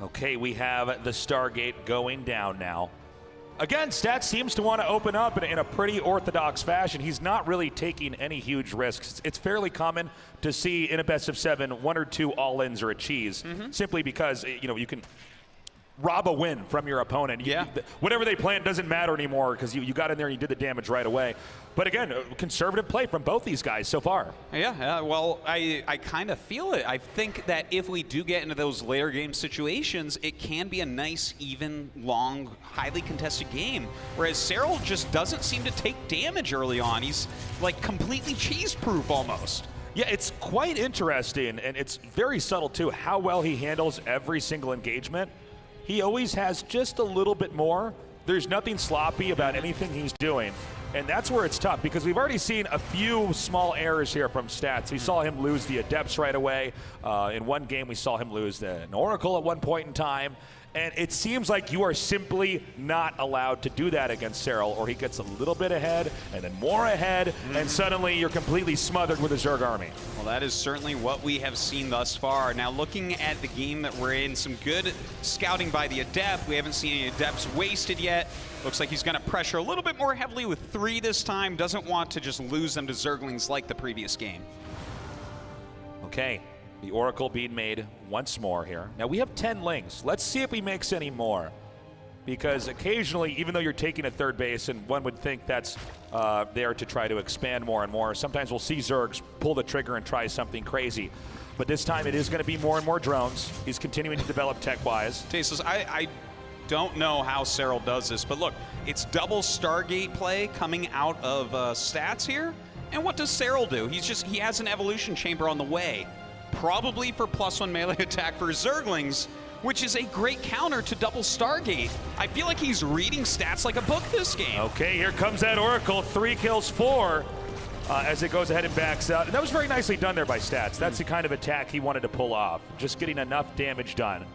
Speaker 4: Okay, we have the Stargate going down now. Again, Stats seems to want to open up in a pretty orthodox fashion. He's not really taking any huge risks. It's fairly common to see in a best of 7 1 or 2 all-ins or a cheese, simply because you can rob a win from your opponent. Whatever they plan doesn't matter anymore because you got in there and you did the damage right away. But again, conservative play from both these guys so far.
Speaker 3: Yeah, well, I kind of feel it. I think that if we do get into those later game situations, it can be a nice, even, long, highly contested game. Whereas Serral just doesn't seem to take damage early on. He's like completely cheese-proof almost.
Speaker 4: Yeah, it's quite interesting, and it's very subtle too, how well he handles every single engagement. He always has just a little bit more. There's nothing sloppy about anything he's doing. And that's where it's tough because we've already seen a few small errors here from Stats. We saw him lose the Adepts right away. In one game, we saw him lose an Oracle at one point in time. And it seems like you are simply not allowed to do that against Serral, or he gets a little bit ahead and then more ahead, and suddenly you're completely smothered with a Zerg army.
Speaker 3: Well, that is certainly what we have seen thus far. Now, looking at the game that we're in, some good scouting by the Adept. We haven't seen any Adepts wasted yet. Looks like he's going to pressure a little bit more heavily with 3 this time. Doesn't want to just lose them to Zerglings like the previous game.
Speaker 4: Okay, The Oracle being made once more here. Now we have 10 Lings. Let's see if he makes any more. Because occasionally, even though you're taking a third base, and one would think that's there to try to expand more and more, sometimes we'll see Zergs pull the trigger and try something crazy. But this time it is going to be more and more drones. He's continuing to develop tech-wise.
Speaker 3: Tasteless, I don't know how Serral does this, but look, it's double Stargate play coming out of stats here. And what does Serral do? He has an evolution chamber on the way, probably for +1 melee attack for Zerglings, which is a great counter to double Stargate. I feel like he's reading stats like a book this game.
Speaker 4: Okay, here comes that Oracle. 3 kills, 4 as it goes ahead and backs out. And that was very nicely done there by Stats. That's the kind of attack he wanted to pull off, just getting enough damage done.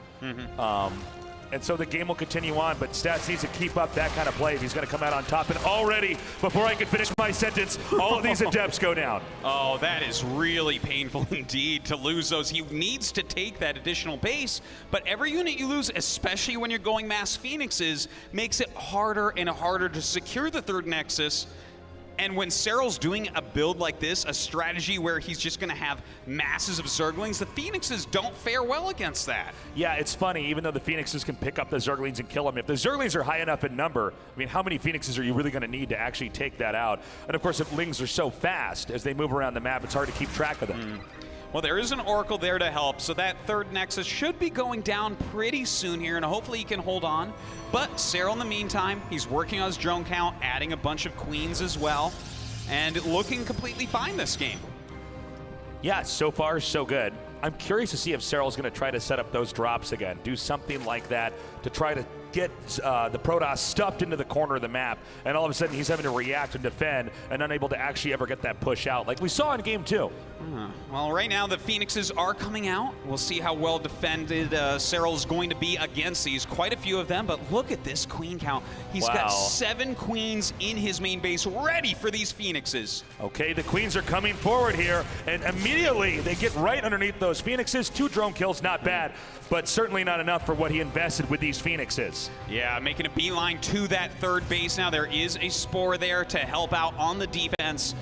Speaker 4: And so the game will continue on, but Stats needs to keep up that kind of play if he's going to come out on top. And already, before I can finish my sentence, all of these adepts go down.
Speaker 3: Oh, that is really painful indeed to lose those. He needs to take that additional base, but every unit you lose, especially when you're going mass Phoenixes, makes it harder and harder to secure the third Nexus. And when Serral's doing a build like this, a strategy where he's just going to have masses of Zerglings, the Phoenixes don't fare well against that.
Speaker 4: Yeah, it's funny, even though the Phoenixes can pick up the Zerglings and kill them, if the Zerglings are high enough in number, I mean, how many Phoenixes are you really going to need to actually take that out? And of course, if Lings are so fast as they move around the map, it's hard to keep track of them.
Speaker 3: Well, there is an Oracle there to help, so that third Nexus should be going down pretty soon here, and hopefully he can hold on. But Serral, in the meantime, he's working on his drone count, adding a bunch of Queens as well, and looking completely fine this game.
Speaker 4: Yeah, so far so good. I'm curious to see if Serral's going to try to set up those drops again, do something like that to try to get the Protoss stuffed into the corner of the map, and all of a sudden he's having to react and defend and unable to actually ever get that push out like we saw in game 2.
Speaker 3: Well, right now the Phoenixes are coming out. We'll see how well defended Serral's going to be against these. Quite a few of them, but look at this Queen count. He's got 7 Queens in his main base ready for these Phoenixes.
Speaker 4: Okay, the Queens are coming forward here, and immediately they get right underneath those Phoenixes. 2 drone kills, not bad, but certainly not enough for what he invested with these Phoenixes.
Speaker 3: Yeah, making a beeline to that third base now. There is a Spore there to help out on the defense.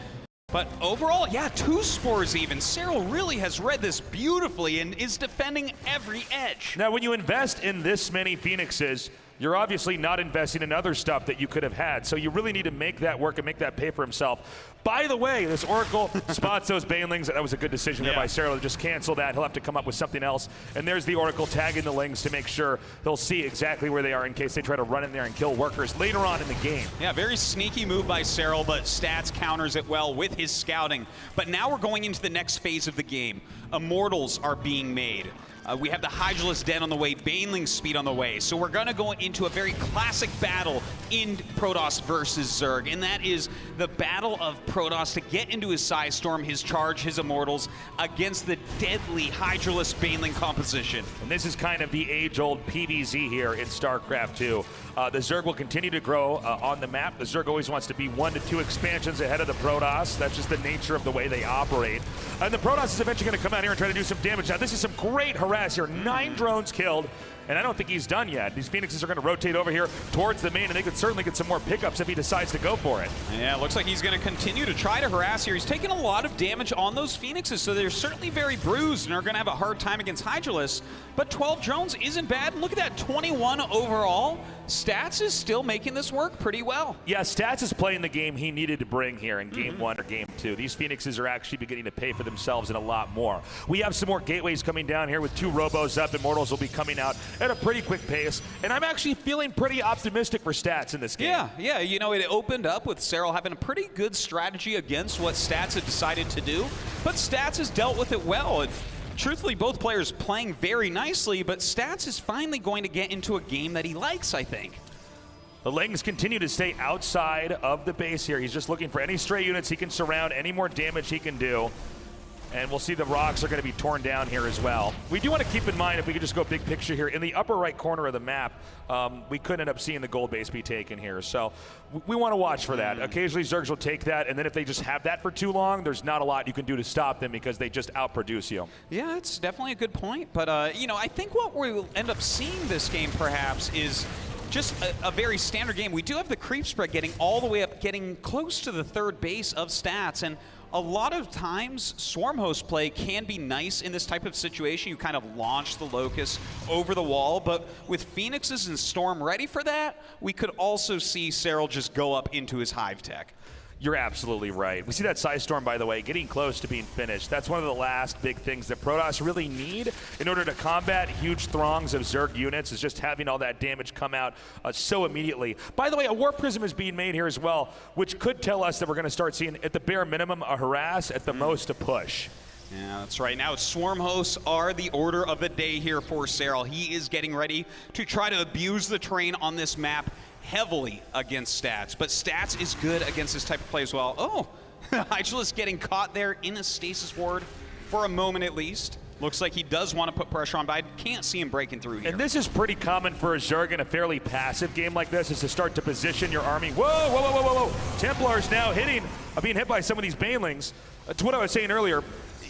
Speaker 3: But overall, yeah, 2 Spores even. Serral really has read this beautifully and is defending every edge.
Speaker 4: Now, when you invest in this many Phoenixes, you're obviously not investing in other stuff that you could have had. So you really need to make that work and make that pay for himself. By the way, this Oracle spots those Banelings. That was a good decision there by Serral to just cancel that. He'll have to come up with something else. And there's the Oracle tagging the Lings to make sure he'll see exactly where they are in case they try to run in there and kill workers later on in the game.
Speaker 3: Yeah, very sneaky move by Serral, but Stats counters it well with his scouting. But now we're going into the next phase of the game. Immortals are being made. We have the Hydralisk Den on the way, Baneling Speed on the way. So we're going to go into a very classic battle in Protoss versus Zerg, and that is the battle of Protoss to get into his Psy Storm, his charge, his Immortals, against the deadly Hydralisk Baneling composition.
Speaker 4: And this is kind of the age-old PvZ here in StarCraft 2. The Zerg will continue to grow on the map. The Zerg always wants to be 1 to 2 expansions ahead of the Protoss. That's just the nature of the way they operate. And the Protoss is eventually going to come out here and try to do some damage. Now, this is some great harass here. 9 drones killed, and I don't think he's done yet. These Phoenixes are going to rotate over here towards the main, and they could certainly get some more pickups if he decides to go for it.
Speaker 3: Yeah, it looks like he's going to continue to try to harass here. He's taking a lot of damage on those Phoenixes, so they're certainly very bruised and are going to have a hard time against Hydralisk. But 12 drones isn't bad. Look at that, 21 overall. Stats is still making this work pretty well.
Speaker 4: Yeah, Stats is playing the game he needed to bring here in game 1 or game 2. These Phoenixes are actually beginning to pay for themselves and a lot more. We have some more gateways coming down here with 2 Robos up. Immortals will be coming out at a pretty quick pace, and I'm actually feeling pretty optimistic for Stats in this game.
Speaker 3: Yeah, you know, it opened up with Serral having a pretty good strategy against what Stats had decided to do, but Stats has dealt with it well. And truthfully, both players playing very nicely, but Stats is finally going to get into a game that he likes, I think.
Speaker 4: The Lings continue to stay outside of the base here. He's just looking for any stray units he can surround, any more damage he can do. And we'll see the rocks are going to be torn down here as well. We do want to keep in mind, if we could just go big picture here, in the upper right corner of the map, we could end up seeing the gold base be taken here. So we want to watch for that. Occasionally Zergs will take that, and then if they just have that for too long, there's not a lot you can do to stop them because they just outproduce you.
Speaker 3: Yeah, it's definitely a good point. But, you know, I think what we'll end up seeing this game perhaps is just a very standard game. We do have the creep spread getting all the way up, getting close to the third base of Stats, and a lot of times Swarm Host play can be nice in this type of situation. You kind of launch the Locust over the wall, but with Phoenixes and Storm ready for that, we could also see Serral just go up into his Hive tech.
Speaker 4: You're absolutely right. We see that Psystorm, by the way, getting close to being finished. That's one of the last big things that Protoss really need in order to combat huge throngs of Zerg units, is just having all that damage come out so immediately. By the way, a Warp Prism is being made here as well, which could tell us that we're going to start seeing, at the bare minimum, a harass, at the most a push.
Speaker 3: Yeah, that's right. Now, Swarm Hosts are the order of the day here for Serral. He is getting ready to try to abuse the terrain on this map heavily against Stats, but Stats is good against this type of play as well. Oh, Hydralisk getting caught there in a stasis ward for a moment at least. Looks like he does want to put pressure on, but I can't see him breaking through here.
Speaker 4: And this is pretty common for a Zerg in a fairly passive game like this, is to start to position your army. Whoa, whoa, whoa, whoa, whoa, whoa. Templars now being hit by some of these Banelings. To what I was saying earlier,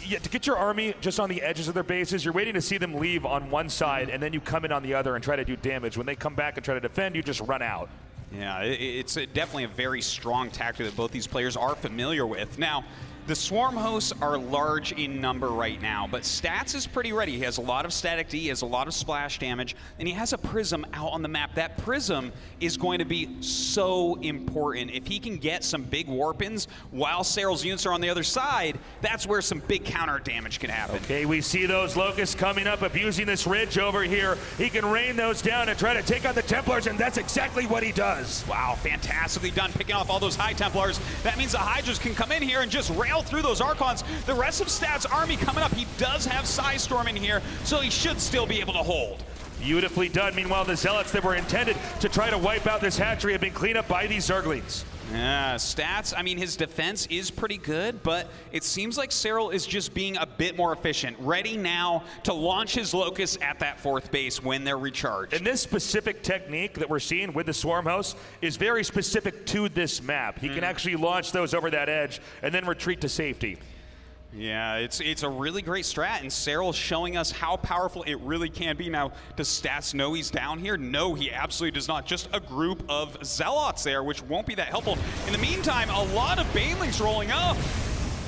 Speaker 4: to get your army just on the edges of their bases, you're waiting to see them leave on one side, and then you come in on the other and try to do damage. When they come back and try to defend, you just run out.
Speaker 3: Yeah, it's definitely a very strong tactic that both these players are familiar with. Now, the Swarm Hosts are large in number right now, but Stats is pretty ready. He has a lot of static D, he has a lot of splash damage, and he has a Prism out on the map. That Prism is going to be so important. If he can get some big warp-ins while Serral's units are on the other side, that's where some big counter damage can happen.
Speaker 4: Okay, we see those Locusts coming up, abusing this ridge over here. He can rain those down and try to take out the Templars, and that's exactly what he does.
Speaker 3: Wow, fantastically done picking off all those High Templars. That means the Hydras can come in here and just rail through those Archons. The rest of Stats' army coming up. He does have Psystorm in here, so he should still be able to hold.
Speaker 4: Beautifully done. Meanwhile, the Zealots that were intended to try to wipe out this hatchery have been cleaned up by these Zerglings.
Speaker 3: Yeah, Stats, I mean, his defense is pretty good, but it seems like Serral is just being a bit more efficient. Ready now to launch his Locusts at that fourth base when they're recharged.
Speaker 4: And this specific technique that we're seeing with the Swarm Host is very specific to this map. He can actually launch those over that edge and then retreat to safety.
Speaker 3: Yeah, it's a really great strat, and Serral showing us how powerful it really can be. Now, does Stats know he's down here? No, he absolutely does not. Just a group of Zealots there, which won't be that helpful. In the meantime, a lot of Banelings rolling up.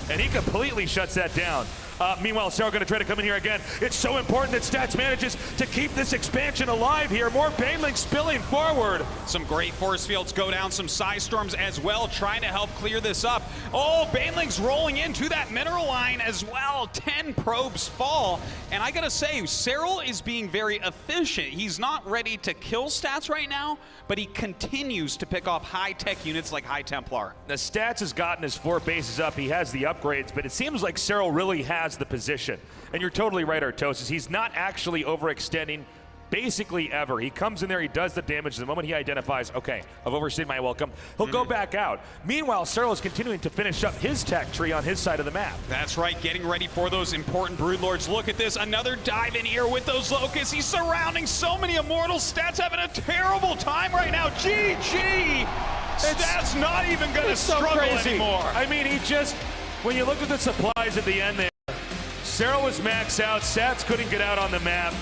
Speaker 4: And he completely shuts that down. Meanwhile, Serral going to try to come in here again. It's so important that Stats manages to keep this expansion alive here. More Banelings spilling forward.
Speaker 3: Some great force fields go down, some Psystorms as well, trying to help clear this up. Oh, Banelings rolling into that mineral line as well. 10 probes fall. And I gotta say, Serral is being very efficient. He's not ready to kill Stats right now, but he continues to pick off high-tech units like High Templar.
Speaker 4: The Stats has gotten his 4 bases up. He has the upgrades, but it seems like Serral really has the position. And you're totally right, Artosis. He's not actually overextending basically ever. He comes in there, he does the damage. The moment he identifies, okay, I've overstayed my welcome, he'll go back out. Meanwhile, Serral is continuing to finish up his tech tree on his side of the map.
Speaker 3: That's right, getting ready for those important Broodlords. Look at this, another dive in here with those Locusts. He's surrounding so many Immortals. Stats having a terrible time right now. GG! Stats not even gonna struggle anymore.
Speaker 4: I mean, he just, when you look at the supplies at the end there, Serral was maxed out, Stats couldn't get out on the map.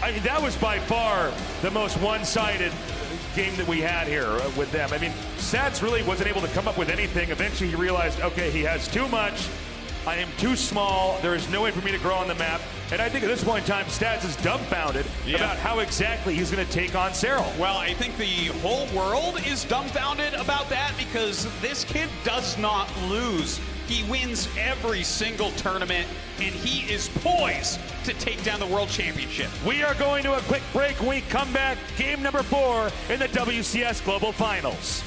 Speaker 4: I mean, that was by far the most one-sided game that we had here with them. I mean, Stats really wasn't able to come up with anything. Eventually he realized, okay, he has too much. I am too small. There is no way for me to grow on the map. And I think at this point in time, Stats is dumbfounded about how exactly he's going to take on Serral.
Speaker 3: Well, I think the whole world is dumbfounded about that because this kid does not lose. He wins every single tournament, and he is poised to take down the World Championship.
Speaker 4: We are going to a quick break. When we come back, game number 4 in the WCS Global Finals.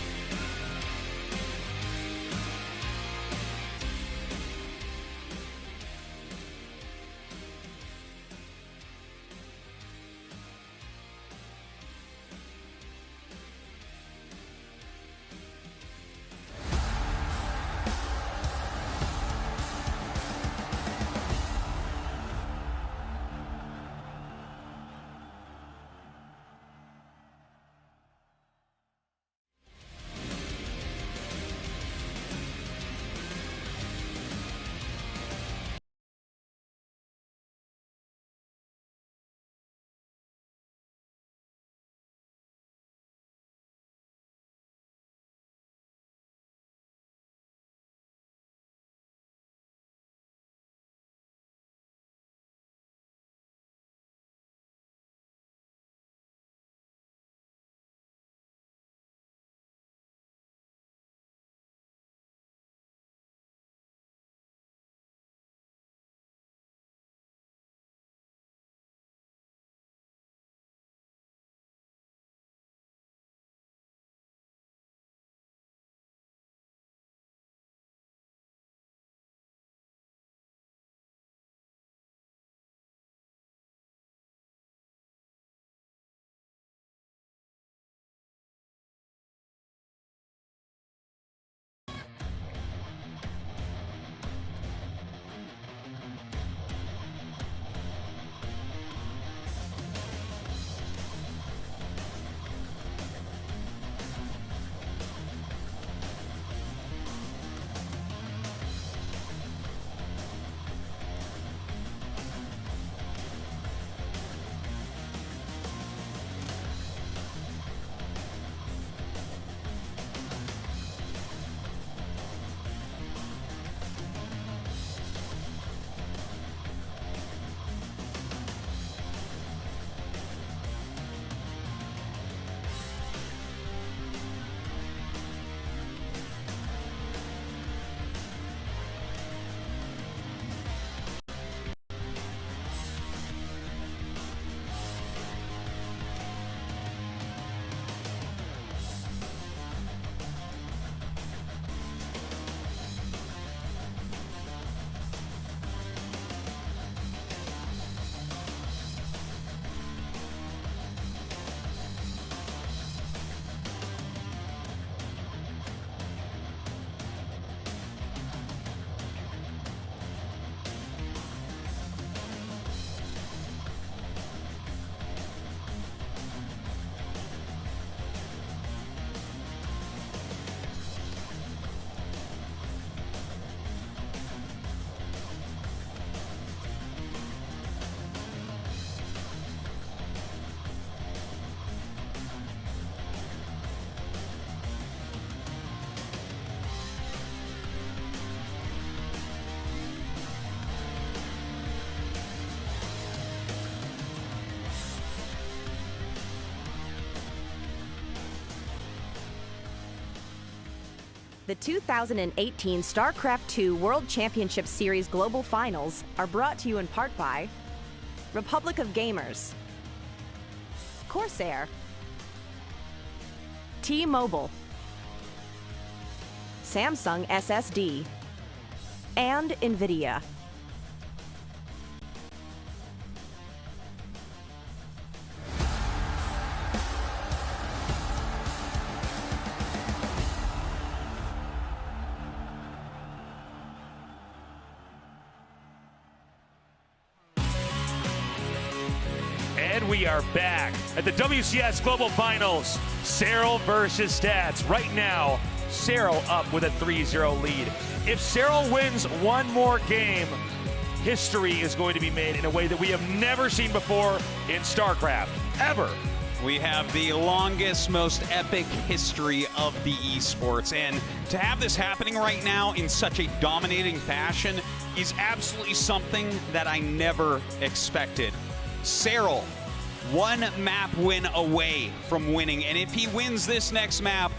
Speaker 5: The 2018 Starcraft 2 World Championship Series Global Finals are brought to you in part by Republic of Gamers, Corsair, T-Mobile, Samsung SSD, and NVIDIA.
Speaker 4: And we are back at the WCS Global Finals. Serral versus Stats. Right now, Serral up with a 3-0 lead. If Serral wins one more game, history is going to be made in a way that we have never seen before in StarCraft, ever.
Speaker 3: We have the longest, most epic history of the esports, and to have this happening right now in such a dominating fashion is absolutely something that I never expected. Serral, one map win away from winning, and if he wins this next map,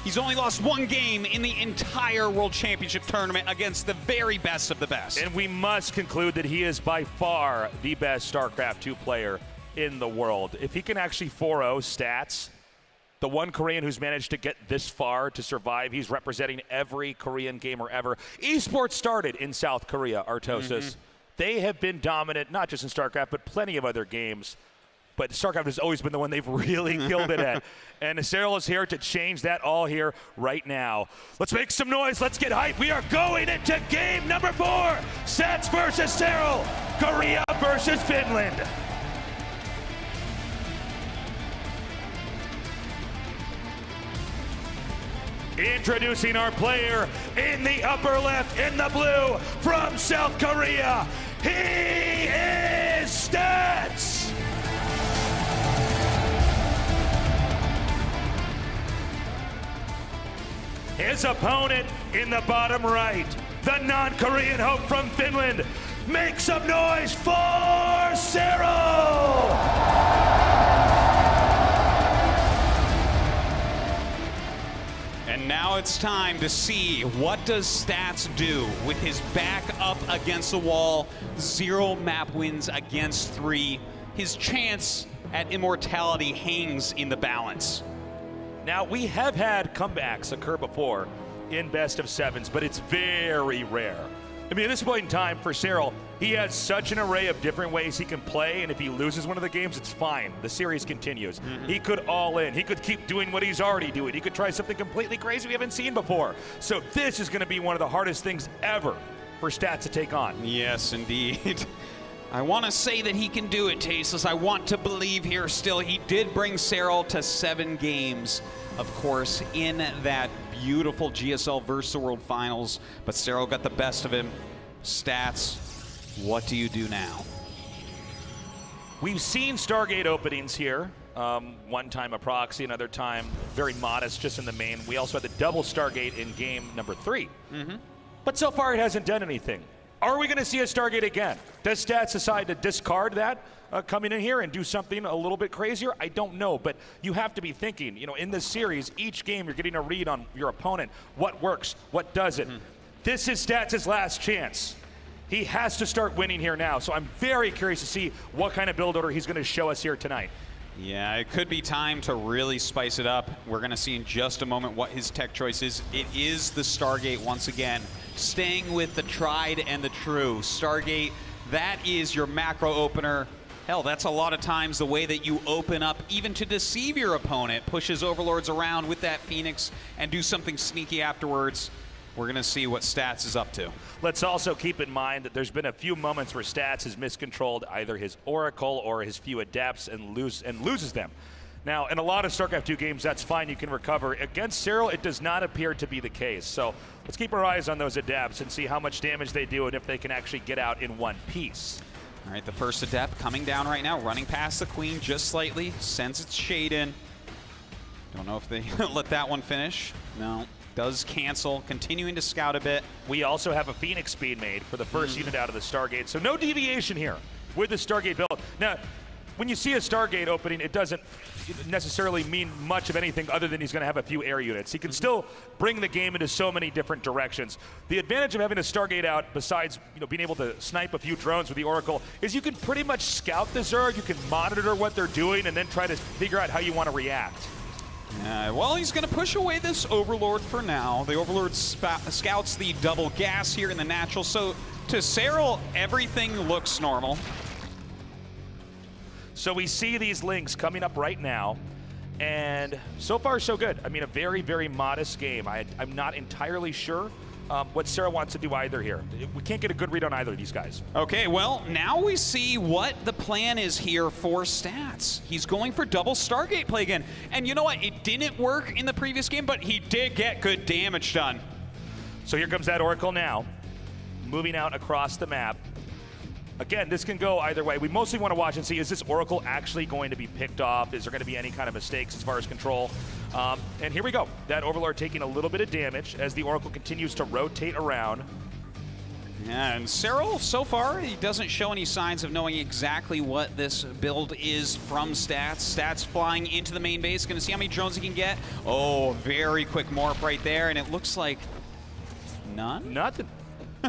Speaker 3: he's only lost one game in the entire World Championship tournament against the very best of the best.
Speaker 4: And we must conclude that he is by far the best StarCraft 2 player in the world. If he can actually 4-0 Stats, the one Korean who's managed to get this far to survive, he's representing every Korean gamer ever. Esports started in South Korea, Artosis. They have been dominant, not just in StarCraft, but plenty of other games. But StarCraft has always been the one they've really killed it at. And Serral is here to change that all here right now. Let's make some noise. Let's get hype. We are going into game number 4. Stats versus Serral. Korea versus Finland. Introducing our player in the upper left, in the blue, from South Korea. He is Stats. His opponent in the bottom right, the non-Korean hope from Finland. Make some noise for Serral!
Speaker 3: And now it's time to see what does Stats do with his back up against the wall, 0 map wins against 3. His chance at immortality hangs in the balance.
Speaker 4: Now, we have had comebacks occur before in best of 7s, but it's very rare. I mean, at this point in time for Serral, he has such an array of different ways he can play, and if he loses one of the games, it's fine. The series continues. He could all in. He could keep doing what he's already doing. He could try something completely crazy we haven't seen before. So this is going to be one of the hardest things ever for Stats to take on.
Speaker 3: Yes, indeed. I want to say that he can do it, Tasteless. I want to believe here still. He did bring Serral to 7 games, of course, in that beautiful GSL versus the World Finals, but Serral got the best of him. Stats, what do you do now?
Speaker 4: We've seen Stargate openings here. One time a proxy, another time very modest, just in the main. We also had the double Stargate in game number 3. But so far it hasn't done anything. Are we going to see a Stargate again? Does Stats decide to discard that coming in here and do something a little bit crazier? I don't know, but you have to be thinking, you know, in this series, each game you're getting a read on your opponent. What works? What doesn't? This is Stats' last chance. He has to start winning here now, so I'm very curious to see what kind of build order he's going to show us here tonight.
Speaker 3: Yeah, it could be time to really spice it up. We're going to see in just a moment what his tech choice is. It is the Stargate once again. Staying with the tried and the true. Stargate, that is your macro opener. Hell, that's a lot of times the way that you open up, even to deceive your opponent, pushes Overlords around with that Phoenix and do something sneaky afterwards. We're going to see what Stats is up to.
Speaker 4: Let's also keep in mind that there's been a few moments where Stats has miscontrolled either his Oracle or his few Adepts and loses them. Now, in a lot of StarCraft 2 games, that's fine. You can recover. Against Serral, it does not appear to be the case. So let's keep our eyes on those Adepts and see how much damage they do and if they can actually get out in one piece.
Speaker 3: All right, the first Adept coming down right now, running past the Queen just slightly, sends its shade in. Don't know if they let that one finish. No. Does cancel, continuing to scout a bit.
Speaker 4: We also have a Phoenix speed made for the first unit out of the Stargate, so no deviation here with the Stargate build. Now, when you see a Stargate opening, it doesn't necessarily mean much of anything other than he's going to have a few air units. He can still bring the game into so many different directions. The advantage of having a Stargate out, besides being able to snipe a few drones with the Oracle, is you can pretty much scout the Zerg, you can monitor what they're doing, and then try to figure out how you want to react.
Speaker 3: Well, he's going to push away this Overlord for now. The Overlord scouts the double gas here in the natural, so to Serral, everything looks normal.
Speaker 4: So we see these links coming up right now, and so far so good. I mean, a very, very modest game. I'm not entirely sure what Serral wants to do either here. We can't get a good read on either of these guys.
Speaker 3: Okay, well, now we see what the plan is here for Stats. He's going for double Stargate play again. And you know what? It didn't work in the previous game, but he did get good damage done.
Speaker 4: So here comes that Oracle now, moving out across the map. Again, this can go either way. We mostly want to watch and see, is this Oracle actually going to be picked off? Is there going to be any kind of mistakes as far as control? And here we go. That Overlord taking a little bit of damage as the Oracle continues to rotate around.
Speaker 3: Yeah, and Serral, so far, he doesn't show any signs of knowing exactly what this build is from Stats. Stats flying into the main base, going to see how many drones he can get. Oh, very quick morph right there, and it looks like none?
Speaker 4: Nothing.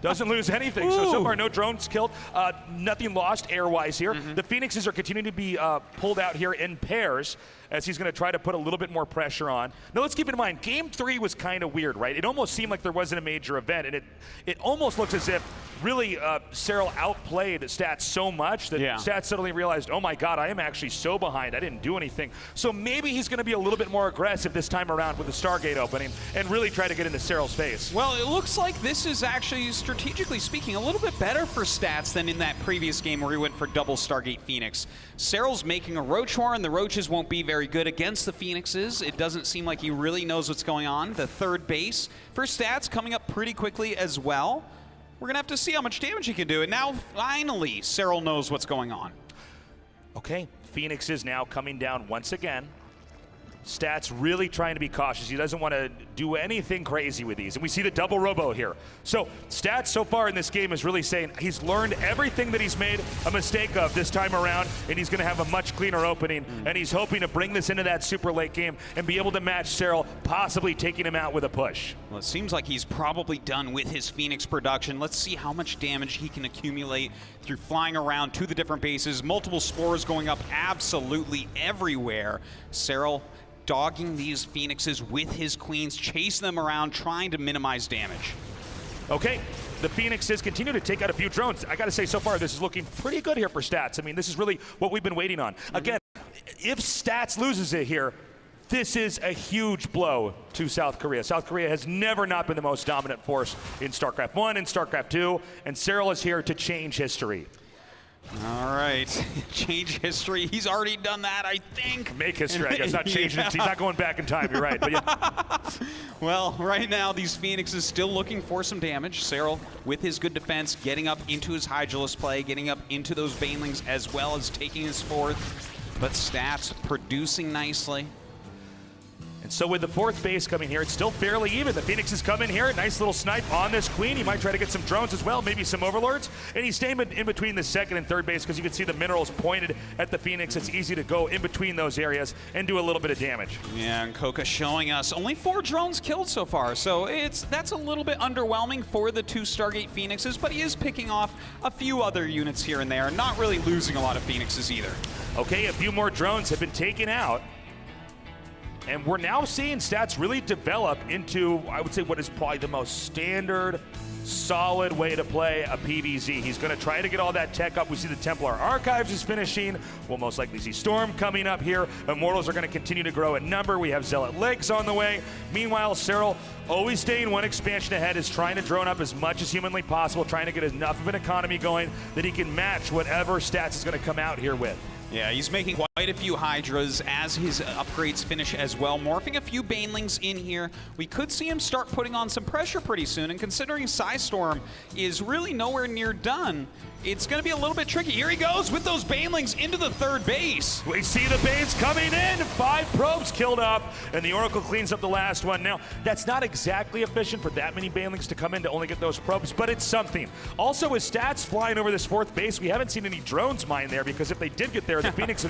Speaker 4: Doesn't lose anything. So far, no drones killed. Nothing lost air-wise here. The Phoenixes are continuing to be pulled out here in pairs as he's going to try to put a little bit more pressure on. Now, let's keep in mind, Game 3 was kind of weird, right? It almost seemed like there wasn't a major event, and it almost looks as if really Serral outplayed Stats so much that Stats suddenly realized, oh my God, I am actually so behind. I didn't do anything. So maybe he's going to be a little bit more aggressive this time around with the Stargate opening and really try to get into Serral's face.
Speaker 3: Well, it looks like this is actually, strategically speaking, a little bit better for Stats than in that previous game where he went for double Stargate Phoenix. Serral's making a Roach War, and the Roaches won't be very good against the Phoenixes. It doesn't seem like he really knows what's going on. The third base for Stats coming up pretty quickly as well. We're going to have to see how much damage he can do. And now, finally, Serral knows what's going on.
Speaker 4: Okay, Phoenix is now coming down once again. Stats really trying to be cautious. He doesn't want to do anything crazy with these. And we see the double robo here. So Stats so far in this game is really saying he's learned everything that he's made a mistake of this time around, and he's going to have a much cleaner opening. And he's hoping to bring this into that super late game and be able to match Serral, possibly taking him out with a push.
Speaker 3: Well, it seems like he's probably done with his Phoenix production. Let's see how much damage he can accumulate through flying around to the different bases. Multiple spores going up absolutely everywhere. Serral dogging these Phoenixes with his queens, chasing them around, trying to minimize damage.
Speaker 4: Okay, the Phoenixes continue to take out a few drones. I gotta say, so far, this is looking pretty good here for Stats. I mean, this is really what we've been waiting on. Again, if Stats loses it here, this is a huge blow to South Korea. South Korea has never not been the most dominant force in StarCraft 1 and StarCraft 2, and Serral is here to change history.
Speaker 3: All right, change history. He's already done that, I think.
Speaker 4: Make history, I guess, not changing it. He's not going back in time, you're right. But yeah.
Speaker 3: Well, right now, these Phoenixes still looking for some damage. Serral, with his good defense, getting up into his Hydralisk play, getting up into those Banelings, as well as taking his fourth. But Stats producing nicely.
Speaker 4: And so with the fourth base coming here, it's still fairly even. The Phoenixes come in here, nice little snipe on this queen. He might try to get some drones as well, maybe some overlords. And he's staying in between the second and third base because you can see the minerals pointed at the Phoenix. It's easy to go in between those areas and do a little bit of damage.
Speaker 3: Yeah, and Coca showing us only 4 drones killed so far. So that's a little bit underwhelming for the 2 Stargate Phoenixes, but he is picking off a few other units here and there, not really losing a lot of Phoenixes either.
Speaker 4: Okay, a few more drones have been taken out. And we're now seeing Stats really develop into, I would say, what is probably the most standard, solid way to play a PvZ. He's going to try to get all that tech up. We see the Templar Archives is finishing. We'll most likely see Storm coming up here. Immortals are going to continue to grow in number. We have Zealot Legs on the way. Meanwhile, Serral, always staying one expansion ahead, is trying to drone up as much as humanly possible, trying to get enough of an economy going that he can match whatever Stats is going to come out here with.
Speaker 3: Yeah, he's making quite a few Hydras as his upgrades finish as well. Morphing a few Banelings in here. We could see him start putting on some pressure pretty soon, and considering Psystorm is really nowhere near done, it's going to be a little bit tricky. Here he goes with those Banelings into the third base.
Speaker 4: We see the Banes coming in. 5 probes killed off, and the Oracle cleans up the last one. Now, that's not exactly efficient for that many Banelings to come in to only get those probes, but it's something. Also, with stats flying over this 4th base, we haven't seen any drones mine there, because if they did get there, the Phoenix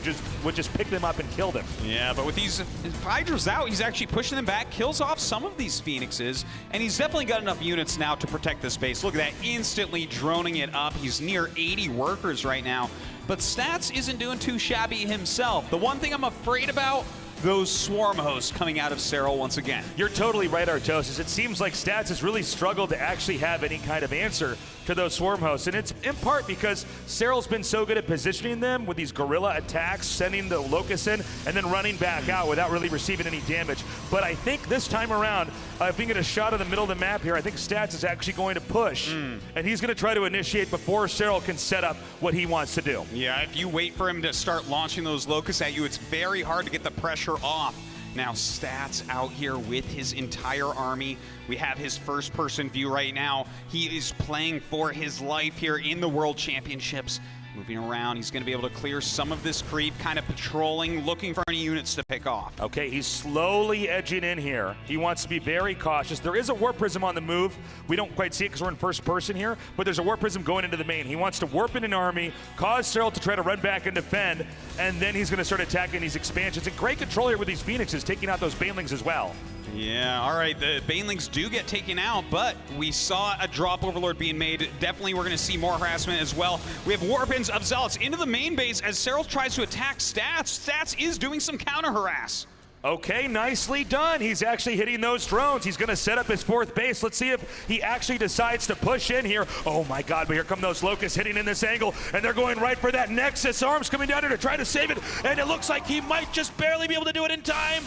Speaker 4: would just pick them up and kill them.
Speaker 3: Yeah, but with these Hydras out, he's actually pushing them back, kills off some of these Phoenixes, and he's definitely got enough units now to protect this base. Look at that, instantly droning it up. He's near 80 workers right now, but Stats isn't doing too shabby himself. The one thing I'm afraid about, those swarm hosts coming out of Serral once again.
Speaker 4: You're totally right, Artosis. It seems like Stats has really struggled to actually have any kind of answer to those swarm hosts, and it's in part because Serral's been so good at positioning them with these guerrilla attacks, sending the Locusts in, and then running back out without really receiving any damage. But I think this time around, if we get a shot in the middle of the map here, I think Stats is actually going to push, and he's going to try to initiate before Serral can set up what he wants to do.
Speaker 3: Yeah, if you wait for him to start launching those Locusts at you, it's very hard to get the pressure off. Now Stats out here with his entire army. We have his first-person view right now. He is playing for his life here in the World Championships. Moving around, he's going to be able to clear some of this creep, kind of patrolling, looking for any units to pick off.
Speaker 4: Okay, he's slowly edging in here. He wants to be very cautious. There is a Warp Prism on the move. We don't quite see it because we're in first person here, but there's a Warp Prism going into the main. He wants to warp in an army, cause Serral to try to run back and defend, and then he's going to start attacking these expansions. And great control here with these Phoenixes, taking out those Banelings as well.
Speaker 3: Yeah, all right, the Banelings do get taken out, but we saw a drop overlord being made. Definitely we're going to see more harassment as well. We have Warpins of Zealots into the main base as Serral tries to attack Stats. Stats is doing some counter harass.
Speaker 4: Okay, nicely done. He's actually hitting those drones. He's going to set up his 4th base. Let's see if he actually decides to push in here. Oh my God, but here come those Locusts hitting in this angle, and they're going right for that Nexus. Arms coming down here to try to save it, and it looks like he might just barely be able to do it in time.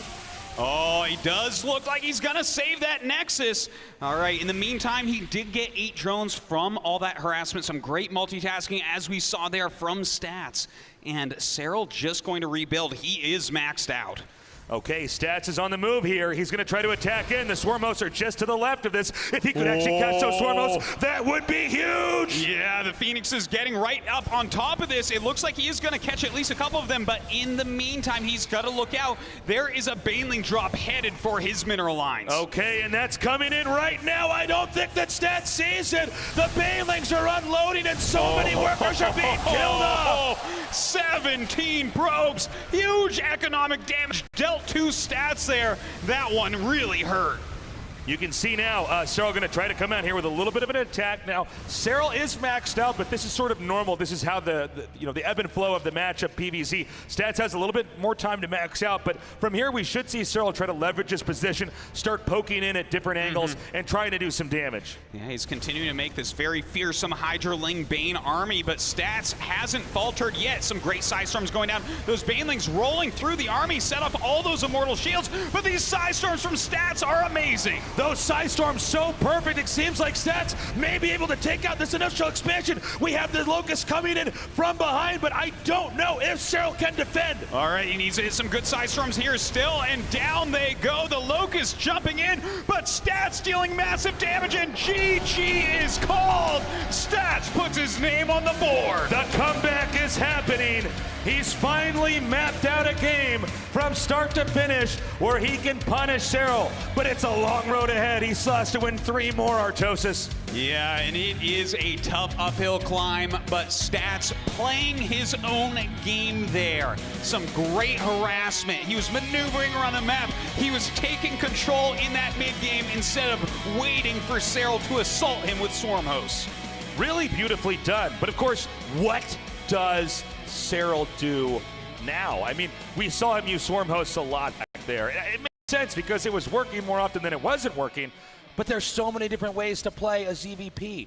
Speaker 3: Oh, he does look like he's gonna save that Nexus. All right, in the meantime, he did get 8 drones from all that harassment. Some great multitasking, as we saw there from Stats. And Serral just going to rebuild. He is maxed out.
Speaker 4: Okay, Stats is on the move here. He's going to try to attack in. The swarm hosts are just to the left of this. If he could actually catch those swarm hosts, that would be huge!
Speaker 3: Yeah, the Phoenix is getting right up on top of this. It looks like he is going to catch at least a couple of them, but in the meantime, he's got to look out. There is a Baneling drop headed for his mineral lines.
Speaker 4: Okay, and that's coming in right now. I don't think that Stats sees it. The Banelings are unloading, and so many workers are being killed off.
Speaker 3: 17 probes. Huge economic damage dealt to Stats there. That one really hurt.
Speaker 4: You can see now, Serral going to try to come out here with a little bit of an attack. Now, Serral is maxed out, but this is sort of normal. This is how the ebb and flow of the matchup PvZ. Stats has a little bit more time to max out, but from here we should see Serral try to leverage his position, start poking in at different angles, and trying to do some damage.
Speaker 3: Yeah, he's continuing to make this very fearsome Hydraling Bane army, but Stats hasn't faltered yet. Some great Side Storms going down. Those Banelings rolling through the army, set off all those Immortal Shields, but these Side Storms from Stats are amazing.
Speaker 4: Those Side Storms so perfect, it seems like Stats may be able to take out this initial expansion. We have the Locusts coming in from behind, but I don't know if Serral can defend.
Speaker 3: All right, he needs to hit some good Side Storms here still, and down they go. The Locusts jumping in, but Stats dealing massive damage, and GG is called. Stats puts his name on the board.
Speaker 4: The comeback is happening. He's finally mapped out a game from start to finish where he can punish Serral, but it's a long road ahead. He still has to win 3 more, Artosis.
Speaker 3: Yeah, and it is a tough uphill climb, but Stats playing his own game there. Some great harassment. He was maneuvering around the map. He was taking control in that mid-game instead of waiting for Serral to assault him with swarm hosts.
Speaker 4: Really beautifully done, but of course, what does Serral do now? I mean, we saw him use swarm hosts a lot back there. It makes sense because it was working more often than it wasn't working, but there's so many different ways to play a ZVP.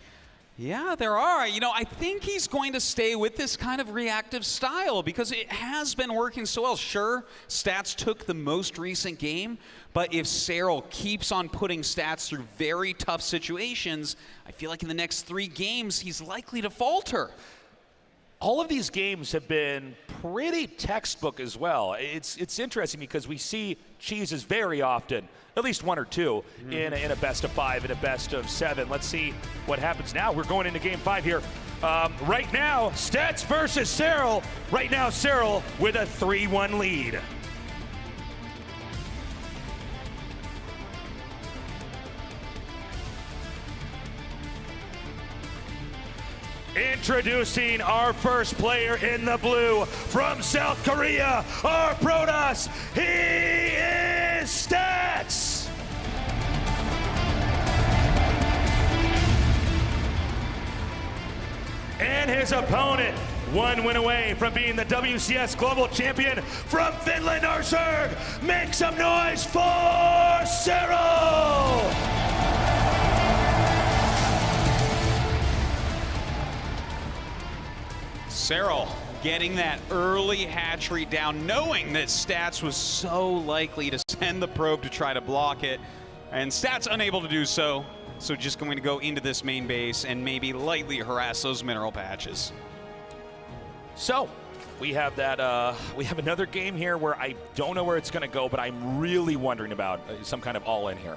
Speaker 3: Yeah, there are. You know, I think he's going to stay with this kind of reactive style because it has been working so well. Sure, Stats took the most recent game, but if Serral keeps on putting Stats through very tough situations, I feel like in the next 3 games, he's likely to falter.
Speaker 2: all of these games have been pretty textbook as well. It's interesting because we see cheeses very often, at least one or two, in a best of 5, in a best of 7. Let's see what happens now. We're going into game 5 here. Right now, Stats versus Serral. Right now, Serral with a 3-1 lead. Introducing our first player in the blue from South Korea, our Protoss. He is Stats. And his opponent, one win away from being the WCS Global Champion from Finland, Arsberg. Make some noise for Serral.
Speaker 3: Serral getting that early hatchery down, knowing that Stats was so likely to send the probe to try to block it, and Stats unable to do so, so just going to go into this main base and maybe lightly harass those mineral patches.
Speaker 2: So we have that. We have another game here where I don't know where it's going to go, but I'm really wondering about some kind of all-in here.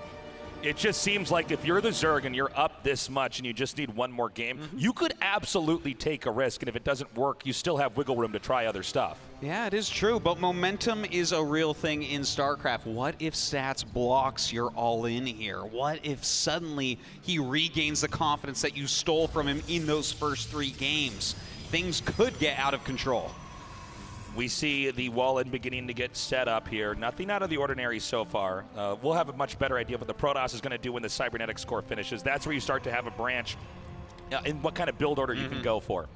Speaker 2: It just seems like if you're the Zerg and you're up this much and you just need one more game, you could absolutely take a risk, and if it doesn't work, you still have wiggle room to try other stuff.
Speaker 3: Yeah, it is true, but momentum is a real thing in StarCraft. What if Stats blocks your all-in here? What if suddenly he regains the confidence that you stole from him in those first 3 games? Things could get out of control.
Speaker 2: We see the wall-in beginning to get set up here. Nothing out of the ordinary so far. We'll have a much better idea of what the Protoss is going to do when the Cybernetics core finishes. That's where you start to have a branch in what kind of build order you can go for.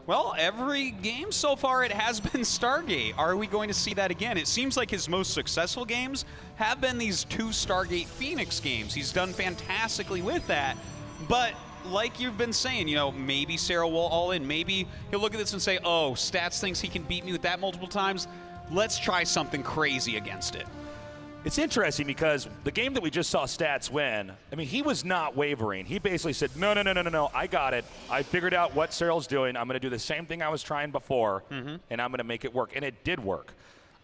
Speaker 3: Well, every game so far, it has been Stargate. Are we going to see that again? It seems like his most successful games have been these 2 Stargate Phoenix games. He's done fantastically with that, but like you've been saying, you know, maybe Serral will all in. Maybe he'll look at this and say, oh, Stats thinks he can beat me with that multiple times. Let's try something crazy against it.
Speaker 2: It's interesting because the game that we just saw Stats win, I mean, he was not wavering. He basically said, no, I got it. I figured out what Serral's doing. I'm going to do the same thing I was trying before, and I'm going to make it work. And it did work.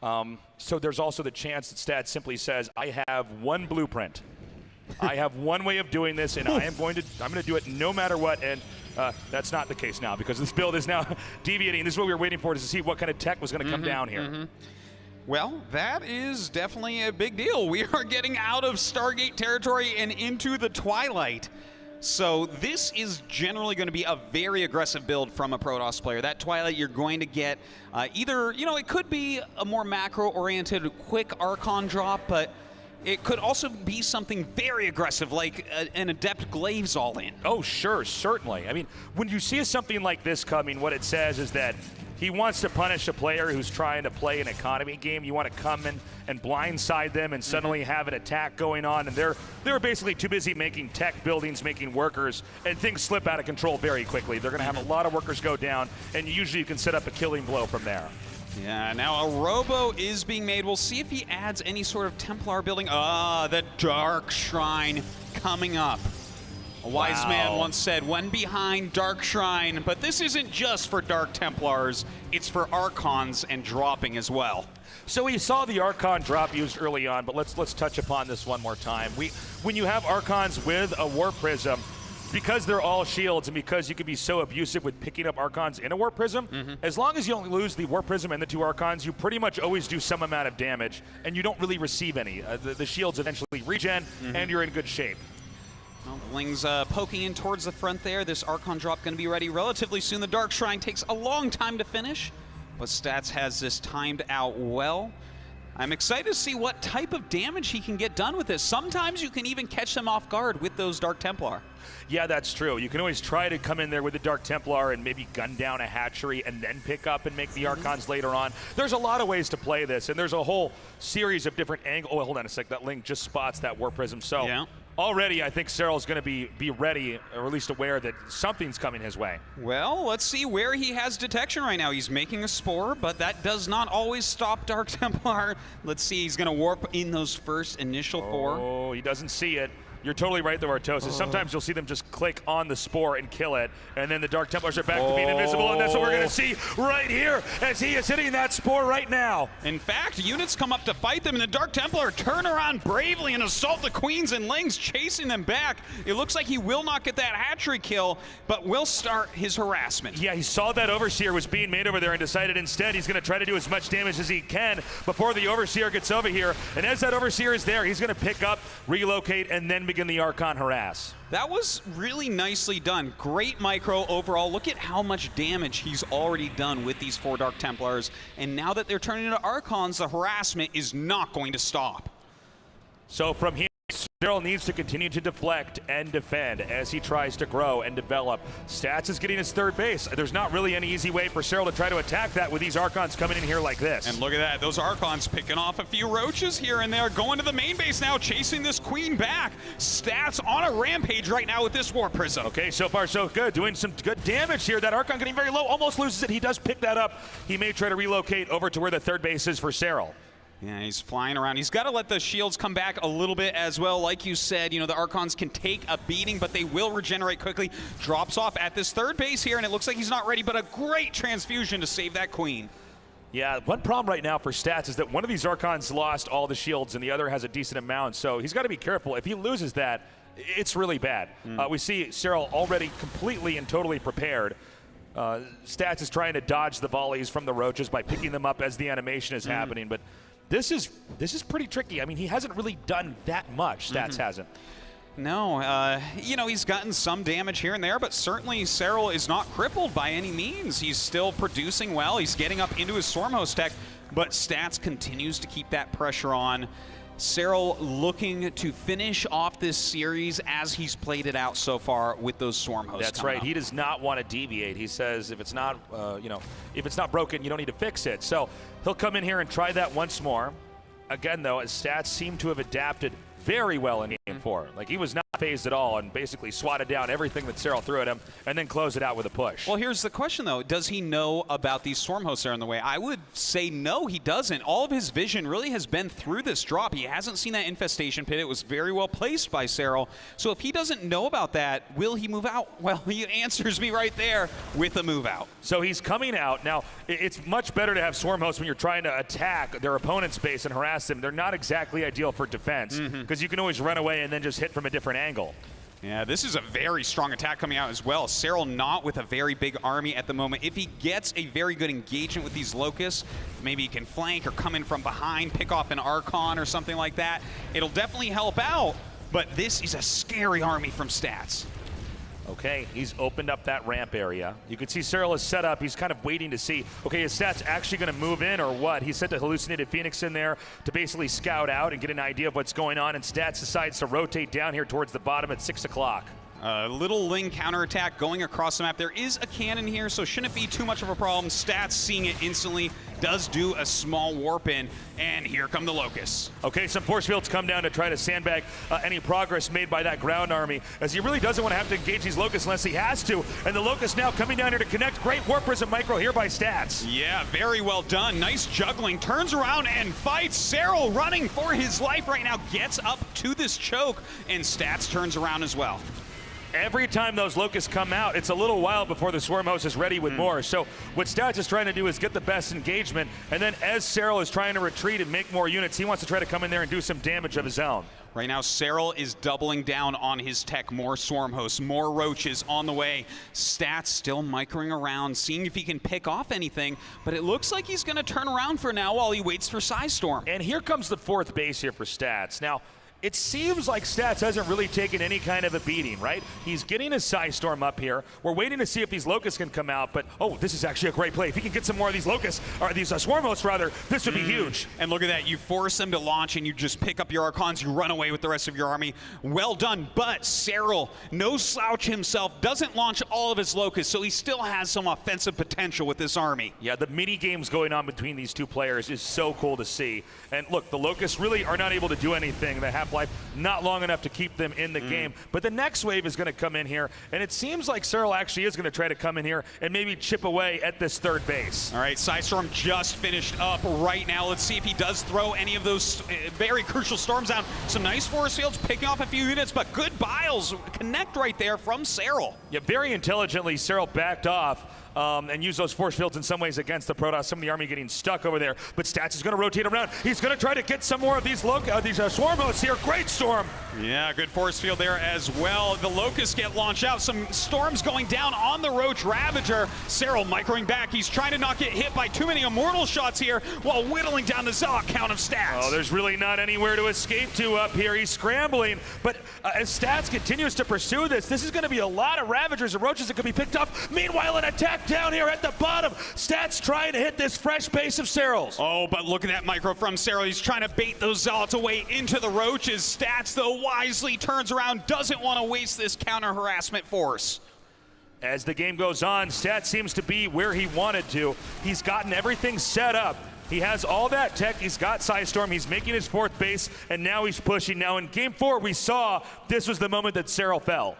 Speaker 2: So there's also the chance that Stats simply says, I have one blueprint. I have one way of doing this, and I'm going to do it no matter what. And that's not the case now because this build is now deviating. This is what we were waiting for, to see what kind of tech was going to come down here.
Speaker 3: Well, that is definitely a big deal. We are getting out of Stargate territory and into the Twilight. So this is generally going to be a very aggressive build from a Protoss player. That Twilight, you're going to get either, you know, it could be a more macro-oriented quick Archon drop, but it could also be something very aggressive, like an Adept Glaives all-in.
Speaker 2: Oh, sure, certainly. I mean, when you see something like this coming, what it says is that he wants to punish a player who's trying to play an economy game. You want to come in and blindside them and suddenly have an attack going on, and they're basically too busy making tech buildings, making workers, and things slip out of control very quickly. They're going to have a lot of workers go down, and usually you can set up a killing blow from there.
Speaker 3: Yeah, now a Robo is being made. We'll see if he adds any sort of Templar building. The Dark Shrine coming up. A wise man once said, when behind Dark Shrine, but this isn't just for Dark Templars, it's for Archons and dropping as well.
Speaker 2: So we saw the Archon drop used early on, but let's touch upon this one more time. When you have Archons with a Warp Prism, because they're all shields and because you can be so abusive with picking up Archons in a Warp Prism, as long as you only lose the Warp Prism and the 2 Archons, you pretty much always do some amount of damage, and you don't really receive any. The shields eventually regen, and you're in good shape.
Speaker 3: Well, Bling's poking in towards the front there. This Archon drop going to be ready relatively soon. The Dark Shrine takes a long time to finish, but Stats has this timed out well. I'm excited to see what type of damage he can get done with this. Sometimes you can even catch them off guard with those Dark Templar.
Speaker 2: Yeah, that's true. You can always try to come in there with the Dark Templar and maybe gun down a hatchery and then pick up and make the Archons later on. There's a lot of ways to play this, and there's a whole series of different angles. Oh, hold on a sec. That Link just spots that Warp Prism. So already I think Serral's going to be ready, or at least aware that something's coming his way.
Speaker 3: Well, let's see where he has detection right now. He's making a Spore, but that does not always stop Dark Templar. Let's see, he's going to warp in those first initial 4.
Speaker 2: Oh, he doesn't see it.
Speaker 4: You're totally right, though, Artosis. Sometimes you'll see them just click on the spore and kill it, and then the Dark Templars are back to being invisible, and that's what we're going to see right here as he is hitting that spore right now.
Speaker 3: In fact, units come up to fight them, and the Dark Templar turn around bravely and assault the Queens and Lings, chasing them back. It looks like he will not get that hatchery kill, but will start his harassment.
Speaker 4: Yeah, he saw that Overseer was being made over there and decided instead he's going to try to do as much damage as he can before the Overseer gets over here. And as that Overseer is there, he's going to pick up, relocate, and then begin the Archon harass.
Speaker 3: That was really nicely done. Great micro overall. Look at how much damage he's already done with these 4 Dark Templars. And now that they're turning into Archons, the harassment is not going to stop.
Speaker 4: So from here, Serral needs to continue to deflect and defend as he tries to grow and develop. Stats is getting his 3rd base. There's not really any easy way for Serral to try to attack that with these Archons coming in here like this.
Speaker 3: And look at that, those Archons picking off a few roaches here and there, going to the main base now, chasing this Queen back. Stats on a rampage right now with this War Prism.
Speaker 4: Okay, so far so good. Doing some good damage here. That Archon getting very low, almost loses it. He does pick that up. He may try to relocate over to where the 3rd base is for Serral.
Speaker 3: Yeah, he's flying around. He's got to let the shields come back a little bit as well. Like you said, you know, the Archons can take a beating, but they will regenerate quickly. Drops off at this 3rd base here, and it looks like he's not ready, but a great transfusion to save that Queen.
Speaker 4: Yeah, one problem right now for Stats is that one of these Archons lost all the shields and the other has a decent amount, so he's got to be careful. If he loses that, it's really bad. We see Serral already completely and totally prepared. Stats is trying to dodge the volleys from the roaches by picking them up as the animation is happening, but this is pretty tricky. I mean, he hasn't really done that much. Stats hasn't.
Speaker 3: No, you know, he's gotten some damage here and there, but certainly Serral is not crippled by any means. He's still producing well. He's getting up into his Swarmhost tech, but Stats continues to keep that pressure on. Serral looking to finish off this series as he's played it out so far with those Swarmhosts.
Speaker 4: That's right. He does not want to deviate. He says if it's not, you know, if it's not broken, you don't need to fix it. So he'll come in here and try that once more. Again, though, his Stats seem to have adapted very well in Game 4. Like, he was not phased at all and basically swatted down everything that Serral threw at him and then closed it out with a push.
Speaker 3: Well, here's the question, though. Does he know about these Swarmhosts that are in the way? I would say no, he doesn't. All of his vision really has been through this drop. He hasn't seen that infestation pit. It was very well placed by Serral. So if he doesn't know about that, will he move out? Well, he answers me right there with a move out.
Speaker 4: So he's coming out. Now, it's much better to have Swarmhosts when you're trying to attack their opponent's base and harass them. They're not exactly ideal for defense because you can always run away and then just hit from a different angle.
Speaker 3: Yeah, this is a very strong attack coming out as well. Serral not with a very big army at the moment. If he gets a very good engagement with these Locusts, maybe he can flank or come in from behind, pick off an Archon or something like that, it'll definitely help out, but this is a scary army from Stats.
Speaker 4: Okay, he's opened up that ramp area. You can see Serral is set up. He's kind of waiting to see, okay, is Stats actually going to move in or what? He sent the Hallucinated Phoenix in there to basically scout out and get an idea of what's going on, and Stats decides to rotate down here towards the bottom at 6 o'clock.
Speaker 3: Little Ling counterattack going across the map. There is a cannon here, so shouldn't be too much of a problem. Stats seeing it instantly, does do a small warp in, and here come the Locusts.
Speaker 4: Okay, some force fields come down to try to sandbag any progress made by that ground army, as he really doesn't want to have to engage these Locusts unless he has to, and the Locusts now coming down here to connect. Great Warp Prism micro here by Stats.
Speaker 3: Yeah, very well done. Nice juggling. Turns around and fights. Serral running for his life right now. Gets up to this choke, and Stats turns around as well.
Speaker 4: Every time those Locusts come out, it's a little while before the Swarmhost is ready with more. So what Stats is trying to do is get the best engagement, and then as Serral is trying to retreat and make more units, he wants to try to come in there and do some damage of his own.
Speaker 3: Right now, Serral is doubling down on his tech. More Swarmhosts, more Roaches on the way. Stats still microing around, seeing if he can pick off anything, but it looks like he's going to turn around for now while he waits for Psystorm.
Speaker 4: And here comes the 4th base here for Stats. Now, it seems like Stats hasn't really taken any kind of a beating, right? He's getting his Psystorm up here. We're waiting to see if these Locusts can come out, but oh, this is actually a great play. If he can get some more of these Locusts, or these Swarmhosts rather, this would be huge.
Speaker 3: And look at that, you force them to launch and you just pick up your Archons, you run away with the rest of your army. Well done, but Serral, no slouch himself, doesn't launch all of his Locusts, so he still has some offensive potential with this army.
Speaker 4: Yeah, the mini games going on between these two players is so cool to see. And look, the Locusts really are not able to do anything. They have half-life, not long enough to keep them in the game. But the next wave is going to come in here, and it seems like Serral actually is going to try to come in here and maybe chip away at this third base.
Speaker 3: All right, Psystorm just finished up right now. Let's see if he does throw any of those very crucial storms down. Some nice force fields, picking off a few units, but good biles connect right there from Serral.
Speaker 4: Yeah, very intelligently, Serral backed off and used those force fields in some ways against the Protoss. Some of the army getting stuck over there, but Stats is going to rotate around. He's going to try to get some more of these swarm hosts here. Great storm.
Speaker 3: Yeah, good force field there as well. The Locusts get launched out. Some storms going down on the Roach Ravager. Serral microing back. He's trying to not get hit by too many immortal shots here while whittling down the Zealot count of Stats.
Speaker 4: Oh, there's really not anywhere to escape to up here. He's scrambling, but as Stats continues to pursue this is going to be a lot of Ravagers and Roaches that could be picked up. Meanwhile, an attack down here at the bottom. Stats trying to hit this fresh base of Serral's.
Speaker 3: Oh, but look at that micro from Serral. He's trying to bait those Zealots away into the Roaches. Stats, though, wisely turns around, doesn't want to waste this counter-harassment force.
Speaker 4: As the game goes on, Stats seems to be where he wanted to. He's gotten everything set up. He has all that tech. He's got Psystorm. He's making his fourth base, and now he's pushing. Now in Game 4, we saw this was the moment that Serral fell.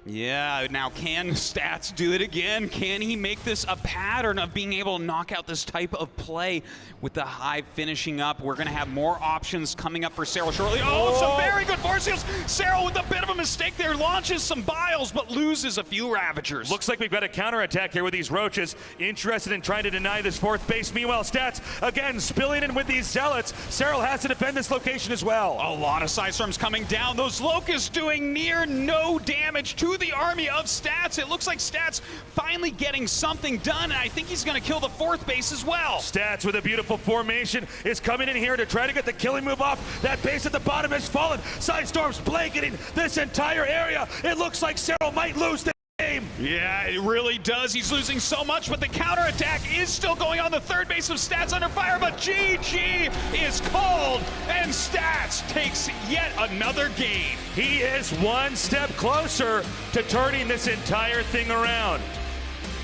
Speaker 3: Yeah, now can Stats do it again? Can he make this a pattern of being able to knock out this type of play? With the Hive finishing up, we're going to have more options coming up for Serral shortly. Oh, some very good force fields. Serral with a bit of a mistake there, launches some biles, but loses a few Ravagers.
Speaker 4: Looks like we've got a counterattack here with these Roaches, interested in trying to deny this fourth base. Meanwhile, Stats, again, spilling in with these Zealots. Serral has to defend this location as well.
Speaker 3: A lot of Psystorms coming down. Those Locusts doing near no damage to the army of Stats. It looks like Stats finally getting something done, and I think he's going to kill the fourth base as well.
Speaker 4: Stats with a beautiful formation is coming in here to try to get the killing move off. That base at the bottom has fallen. Psystorm's blanketing this entire area. It looks like Serral might lose the game.
Speaker 3: Yeah, it really does. He's losing so much, but the counterattack is still going on. The third base of Stats under fire, but GG is called, and Stats takes yet another game.
Speaker 4: He is one step closer to turning this entire thing around.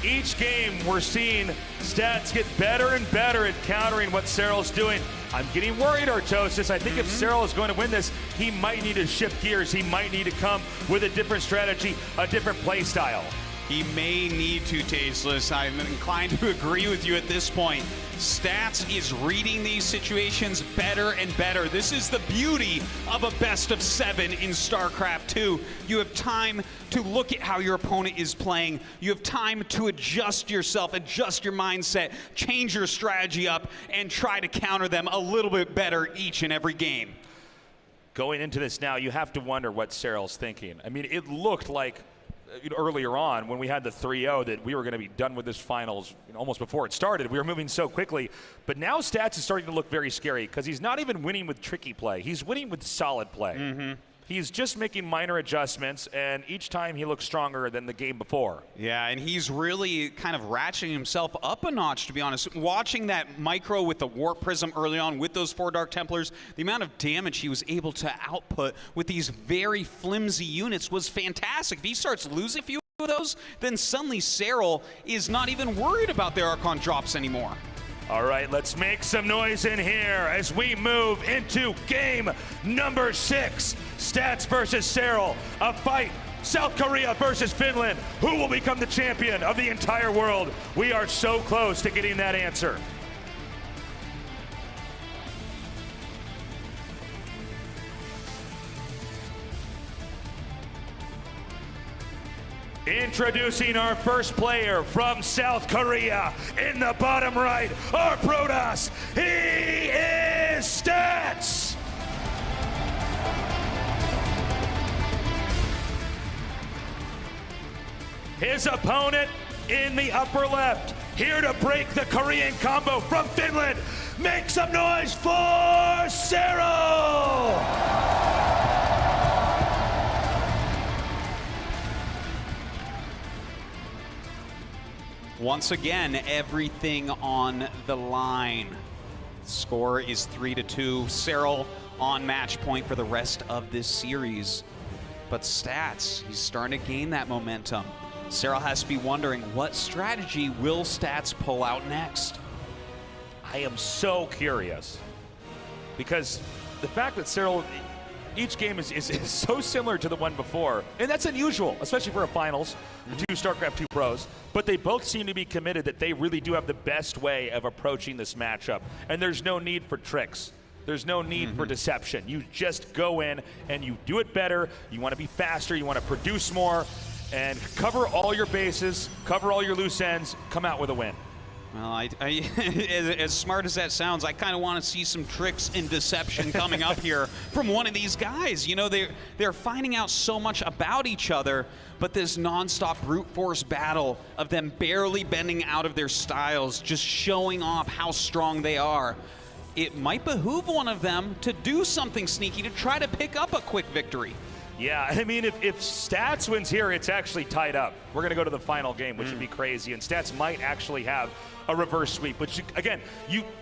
Speaker 4: Each game, we're seeing Stats get better and better at countering what Serral's doing. I'm getting worried, Artosis. I think if Serral is going to win this, he might need to shift gears. He might need to come with a different strategy, a different play style.
Speaker 3: He may need to, Tasteless. I'm inclined to agree with you at this point. Stats is reading these situations better and better. This is the beauty of a best of 7 in StarCraft 2. You have time to look at how your opponent is playing. You have time to adjust yourself, adjust your mindset, change your strategy up, and try to counter them a little bit better each and every game.
Speaker 4: Going into this now, you have to wonder what Serral's thinking. I mean, it looked like earlier on when we had the 3-0 that we were going to be done with this finals almost before it started. We were moving so quickly, but now Stats is starting to look very scary because he's not even winning with tricky play. He's winning with solid play. He's just making minor adjustments, and each time he looks stronger than the game before.
Speaker 3: Yeah, and he's really kind of ratcheting himself up a notch, to be honest. Watching that micro with the Warp Prism early on with those 4 Dark Templars, the amount of damage he was able to output with these very flimsy units was fantastic. If he starts losing a few of those, then suddenly Serral is not even worried about their Archon drops anymore.
Speaker 4: All right, let's make some noise in here as we move into game number 6. Stats versus Serral, a fight. South Korea versus Finland. Who will become the champion of the entire world? We are so close to getting that answer. Introducing our first player from South Korea. In the bottom right, our Protoss. He is Stats. His opponent in the upper left, here to break the Korean combo from Finland. Make some noise for Serral!
Speaker 3: Once again, everything on the line. Score is 3-2. Serral on match point for the rest of this series. But Stats, he's starting to gain that momentum. Serral has to be wondering, what strategy will Stats pull out next?
Speaker 4: I am so curious because the fact that Serral each game is so similar to the one before, and that's unusual, especially for a finals, the two StarCraft 2 pros, but they both seem to be committed that they really do have the best way of approaching this matchup, and there's no need for tricks. There's no need for deception. You just go in and you do it better. You want to be faster, you want to produce more, and cover all your bases, cover all your loose ends, come out with a win.
Speaker 3: Well, as smart as that sounds, I kind of want to see some tricks and deception coming up here from one of these guys. You know, they're finding out so much about each other, but this nonstop brute force battle of them barely bending out of their styles, just showing off how strong they are. It might behoove one of them to do something sneaky to try to pick up a quick victory.
Speaker 4: Yeah, I mean, if Stats wins here, it's actually tied up. We're going to go to the final game, which would be crazy, and Stats might actually have a reverse sweep, which, again,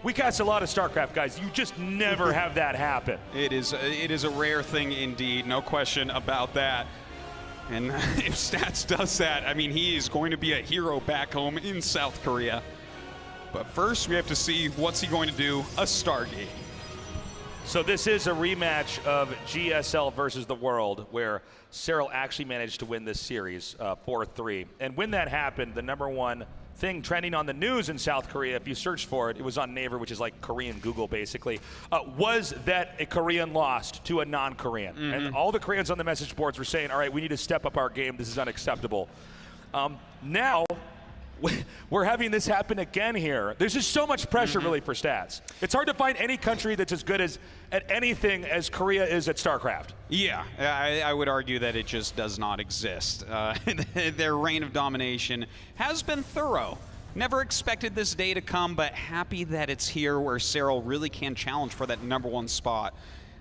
Speaker 4: we cast a lot of StarCraft guys. You just never have that happen.
Speaker 3: It is a rare thing indeed, no question about that. And if Stats does that, I mean, he is going to be a hero back home in South Korea. But first, we have to see what's he going to do, a Stargate.
Speaker 4: So this is a rematch of GSL versus the World, where Serral actually managed to win this series 4-3. And when that happened, the #1 thing trending on the news in South Korea, if you search for it, it was on Naver, which is like Korean Google basically, was that a Korean lost to a non-Korean. And all the Koreans on the message boards were saying, all right, we need to step up our game. This is unacceptable. Now, we're having this happen again here. There's just so much pressure really for Stats. It's hard to find any country that's as good at anything as Korea is at StarCraft.
Speaker 3: Yeah, I would argue that it just does not exist. Their reign of domination has been thorough. Never expected this day to come, but happy that it's here where Serral really can challenge for that #1 spot.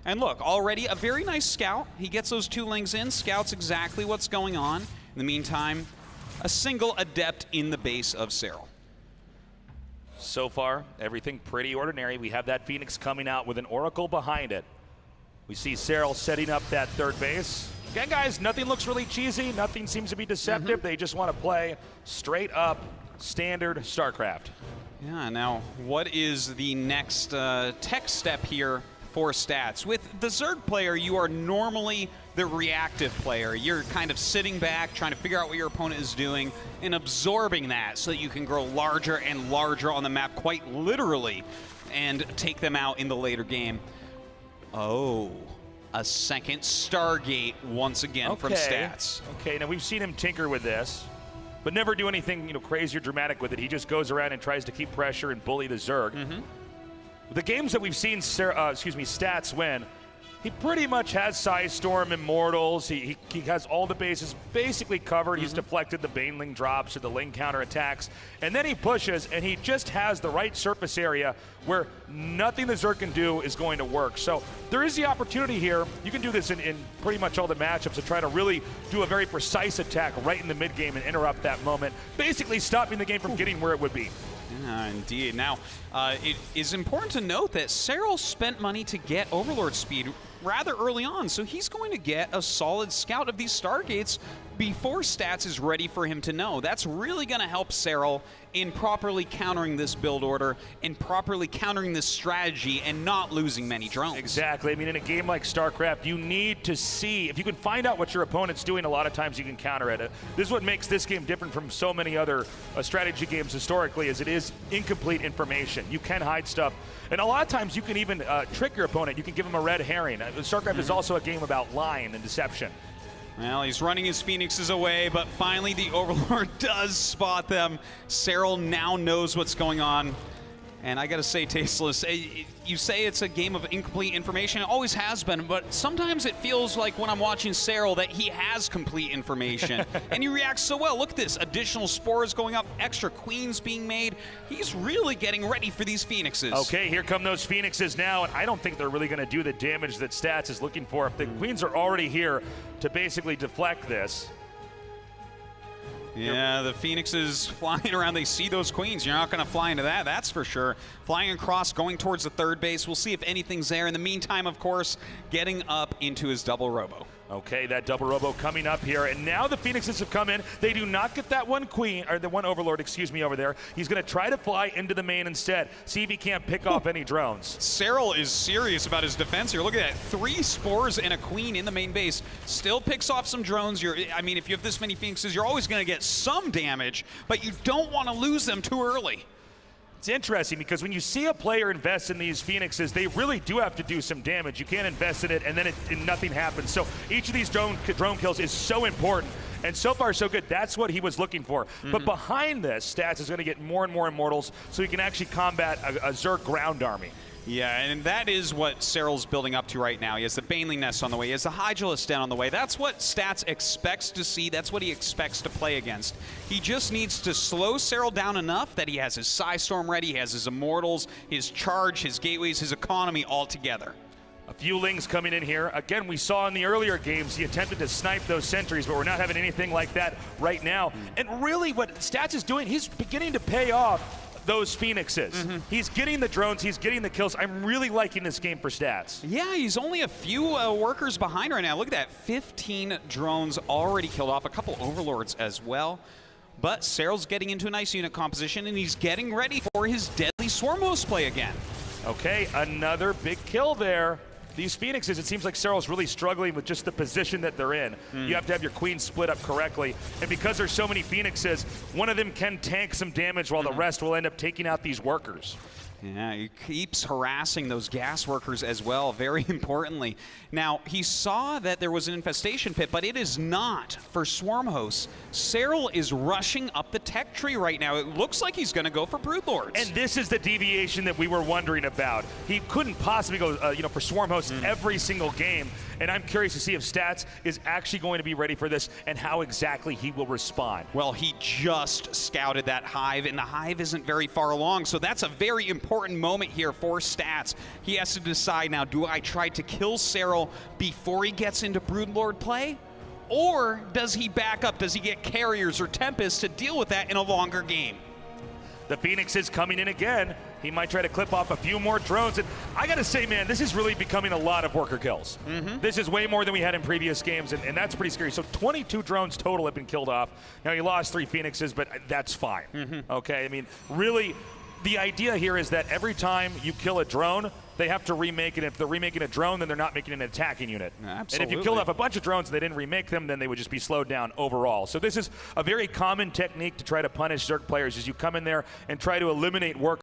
Speaker 3: And look, already a very nice scout. He gets those 2 lings in, scouts exactly what's going on. In the meantime, a single adept in the base of Serral.
Speaker 4: So far, everything pretty ordinary. We have that Phoenix coming out with an Oracle behind it. We see Serral setting up that third base. Again, guys, nothing looks really cheesy. Nothing seems to be deceptive. They just want to play straight up standard StarCraft.
Speaker 3: Yeah, now what is the next tech step here for Stats? With the Zerg player, you are normally the reactive player. You're kind of sitting back, trying to figure out what your opponent is doing and absorbing that so that you can grow larger and larger on the map, quite literally, and take them out in the later game. Oh, a second Stargate once again from Stats. Okay,
Speaker 4: now we've seen him tinker with this, but never do anything crazy or dramatic with it. He just goes around and tries to keep pressure and bully the Zerg. The games that we've seen Stats win, he pretty much has Psystorm, Immortals. He has all the bases basically covered. He's deflected the Baneling drops or the Ling counter attacks. And then he pushes, and he just has the right surface area where nothing the Zerg can do is going to work. So there is the opportunity here. You can do this in pretty much all the matchups to try to really do a very precise attack right in the mid-game and interrupt that moment, basically stopping the game from getting where it would be.
Speaker 3: Yeah, indeed. Now, it is important to note that Serral spent money to get Overlord speed rather early on, so he's going to get a solid scout of these Stargates before Stats is ready for him to know. That's really going to help Serral in properly countering this build order and properly countering this strategy and not losing many drones.
Speaker 4: Exactly. I mean, in a game like StarCraft, you need to see, if you can find out what your opponent's doing, a lot of times you can counter it. This is what makes this game different from so many other strategy games historically, is it is incomplete information. You can hide stuff, and a lot of times you can even trick your opponent. You can give them a red herring. StarCraft is also a game about lying and deception.
Speaker 3: Well, he's running his Phoenixes away, but finally the Overlord does spot them. Serral now knows what's going on. And I gotta say, Tasteless, you say it's a game of incomplete information. It always has been, but sometimes it feels like when I'm watching Serral that he has complete information. And he reacts so well. Look at this, additional spores going up, extra queens being made. He's really getting ready for these Phoenixes.
Speaker 4: Okay, here come those Phoenixes now, and I don't think they're really gonna do the damage that Stats is looking for. If the queens are already here to basically deflect this.
Speaker 3: Yeah, the Phoenixes flying around, they see those queens. You're not going to fly into that, that's for sure. Flying across, going towards the third base. We'll see if anything's there. In the meantime, of course, getting up into his double robo.
Speaker 4: Okay, that double robo coming up here, and now the Phoenixes have come in. They do not get that one queen, or the one overlord, excuse me, over there. He's going to try to fly into the main instead, see if he can't pick off any drones.
Speaker 3: Serral is serious about his defense here. Look at that, 3 spores and a queen in the main base. Still picks off some drones. I mean, if you have this many Phoenixes, you're always going to get some damage, but you don't want to lose them too early.
Speaker 4: It's interesting because when you see a player invest in these Phoenixes, they really do have to do some damage. You can't invest in it and then nothing happens. So each of these drone kills is so important. And so far, so good. That's what he was looking for. But behind this, Stats is going to get more and more immortals so he can actually combat a Zerg ground army.
Speaker 3: Yeah, and that is what Serral's building up to right now. He has the Baneling Nest on the way. He has the Hydralisk Den on the way. That's what Stats expects to see. That's what he expects to play against. He just needs to slow Serral down enough that he has his Psystorm ready, he has his Immortals, his Charge, his Gateways, his economy all together.
Speaker 4: A few Lings coming in here. Again, we saw in the earlier games he attempted to snipe those sentries, but we're not having anything like that right now. And really what Stats is doing, he's beginning to pay off those Phoenixes. He's getting the drones, he's getting the kills. I'm really liking this game for Stats.
Speaker 3: Yeah, he's only a few workers behind right now. Look at that, 15 drones already killed off, a couple Overlords as well. But Serral's getting into a nice unit composition, and he's getting ready for his Deadly Swarm Host play again.
Speaker 4: Okay, another big kill there. These Phoenixes, it seems like Serral's really struggling with just the position that they're in. You have to have your queen split up correctly. And because there's so many Phoenixes, one of them can tank some damage while the rest will end up taking out these workers.
Speaker 3: Yeah, he keeps harassing those gas workers as well, very importantly. Now, he saw that there was an infestation pit, but it is not for swarm hosts. Serral is rushing up the tech tree right now. It looks like he's going to go for Broodlords.
Speaker 4: And this is the deviation that we were wondering about. He couldn't possibly go for swarm hosts every single game. And I'm curious to see if Stats is actually going to be ready for this and how exactly he will respond.
Speaker 3: Well, he just scouted that hive, and the hive isn't very far along, so that's a very important moment here for Stats. He has to decide now, do I try to kill Serral before he gets into Broodlord play? Or does he back up? Does he get carriers or Tempests to deal with that in a longer game?
Speaker 4: The Phoenix is coming in again. He might try to clip off a few more drones. And I got to say, man, this is really becoming a lot of worker kills. This is way more than we had in previous games, and that's pretty scary. So 22 drones total have been killed off. Now, he lost 3 Phoenixes, but that's fine. Okay, I mean, really, the idea here is that every time you kill a drone, they have to remake it. If they're remaking a drone, then they're not making an attacking unit.
Speaker 3: Absolutely.
Speaker 4: And if you killed off a bunch of drones and they didn't remake them, then they would just be slowed down overall. So this is a very common technique to try to punish Zerg players, is you come in there and try to eliminate work.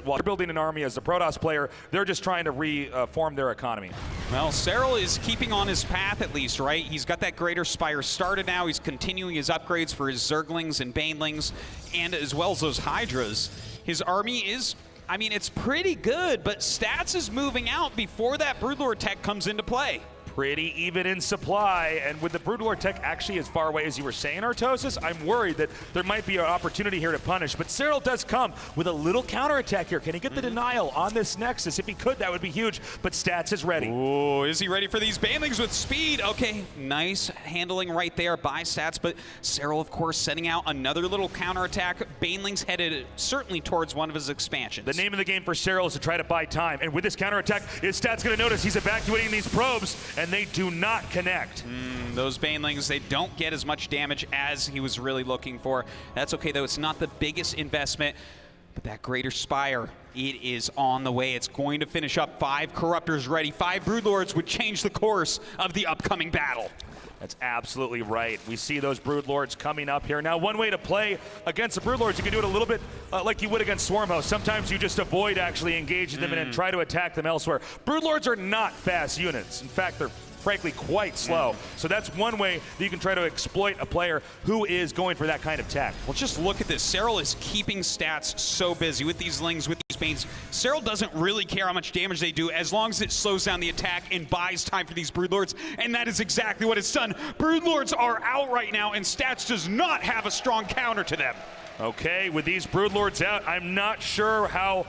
Speaker 4: While you're building an army as a Protoss player, they're just trying to reform their economy.
Speaker 3: Well, Serral is keeping on his path at least, right? He's got that Greater Spire started now. He's continuing his upgrades for his Zerglings and Banelings, and as well as those Hydras. His army is, I mean, it's pretty good, but Stats is moving out before that Broodlord tech comes into play.
Speaker 4: Pretty even in supply, and with the Broodlord tech actually as far away as you were saying, Artosis, I'm worried that there might be an opportunity here to punish, but Serral does come with a little counterattack here. Can he get the denial on this Nexus? If he could, that would be huge, but Stats is ready.
Speaker 3: Oh, is he ready for these Banelings with speed? Okay, nice handling right there by Stats, but Serral, of course, sending out another little counterattack. Banelings headed certainly towards one of his expansions.
Speaker 4: The name of the game for Serral is to try to buy time, and with this counterattack, is Stats going to notice he's evacuating these probes, and they do not connect.
Speaker 3: Those Banelings, they don't get as much damage as he was really looking for. That's okay, though. It's not the biggest investment, but that Greater Spire, it is on the way. It's going to finish up. 5 Corruptors ready. 5 Broodlords would change the course of the upcoming battle.
Speaker 4: That's absolutely right. We see those Broodlords coming up here. Now, one way to play against the Broodlords, you can do it a little bit like you would against Swarmhost. Sometimes you just avoid actually engaging them and then try to attack them elsewhere. Broodlords are not fast units. In fact, they're frankly quite slow. So that's one way that you can try to exploit a player who is going for that kind of tech.
Speaker 3: Well, just look at this. Serral is keeping Stats so busy with these Lings, with these Banes. Serral doesn't really care how much damage they do as long as it slows down the attack and buys time for these Broodlords, and that is exactly what it's done. Broodlords are out right now, and Stats does not have a strong counter to them.
Speaker 4: Okay, with these Broodlords out, I'm not sure how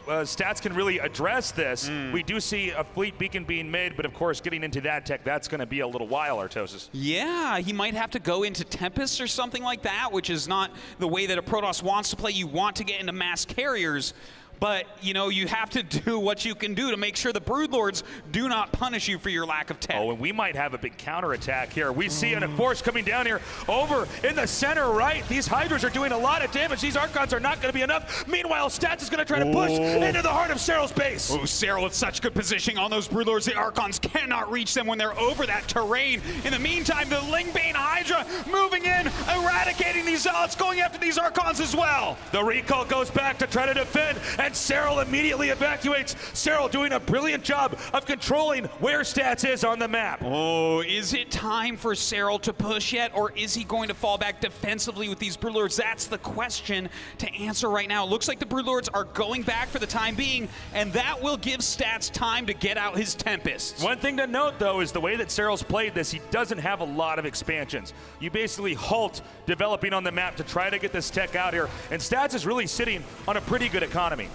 Speaker 4: Stats can really address this. We do see a fleet beacon being made, but of course, getting into that tech, that's going to be a little while, Artosis.
Speaker 3: Yeah, he might have to go into Tempest or something like that, which is not the way that a Protoss wants to play. You want to get into mass carriers, but, you know, you have to do what you can do to make sure the Broodlords do not punish you for your lack of tech.
Speaker 4: Oh, and we might have a big counterattack here. We see an Enforce coming down here over in the center right. These Hydras are doing a lot of damage. These Archons are not going to be enough. Meanwhile, Stats is going to try to push into the heart of Serral's base.
Speaker 3: Oh, Serral with such good positioning on those Broodlords. The Archons cannot reach them when they're over that terrain. In the meantime, the Lingbane Hydra moving in, eradicating these Zealots, going after these Archons as well.
Speaker 4: The recall goes back to try to defend, and Serral immediately evacuates. Serral doing a brilliant job of controlling where Stats is on the map.
Speaker 3: Oh, is it time for Serral to push yet, or is he going to fall back defensively with these Broodlords? That's the question to answer right now. It looks like the Broodlords are going back for the time being, and that will give Stats time to get out his Tempests.
Speaker 4: One thing to note, though, is the way that Serral's played this, he doesn't have a lot of expansions. You basically halt developing on the map to try to get this tech out here, and Stats is really sitting on a pretty good economy.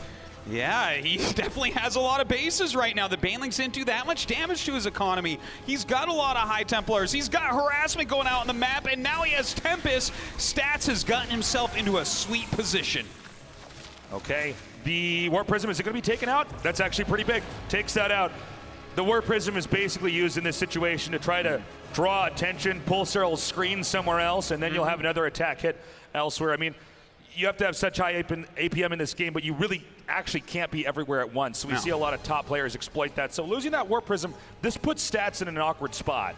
Speaker 3: Yeah, he definitely has a lot of bases right now. The Banelings didn't do that much damage to his economy. He's got a lot of High Templars. He's got harassment going out on the map, and now he has Tempest. Stats has gotten himself into a sweet position.
Speaker 4: Okay, the Warp Prism, is it going to be taken out? That's actually pretty big. Takes that out. The Warp Prism is basically used in this situation to try to draw attention, pull Serral's screen somewhere else, and then you'll have another attack hit elsewhere. I mean, you have to have such high APM in this game, but you really actually can't be everywhere at once. So we see a lot of top players exploit that. So losing that Warp Prism, this puts Stats in an awkward spot.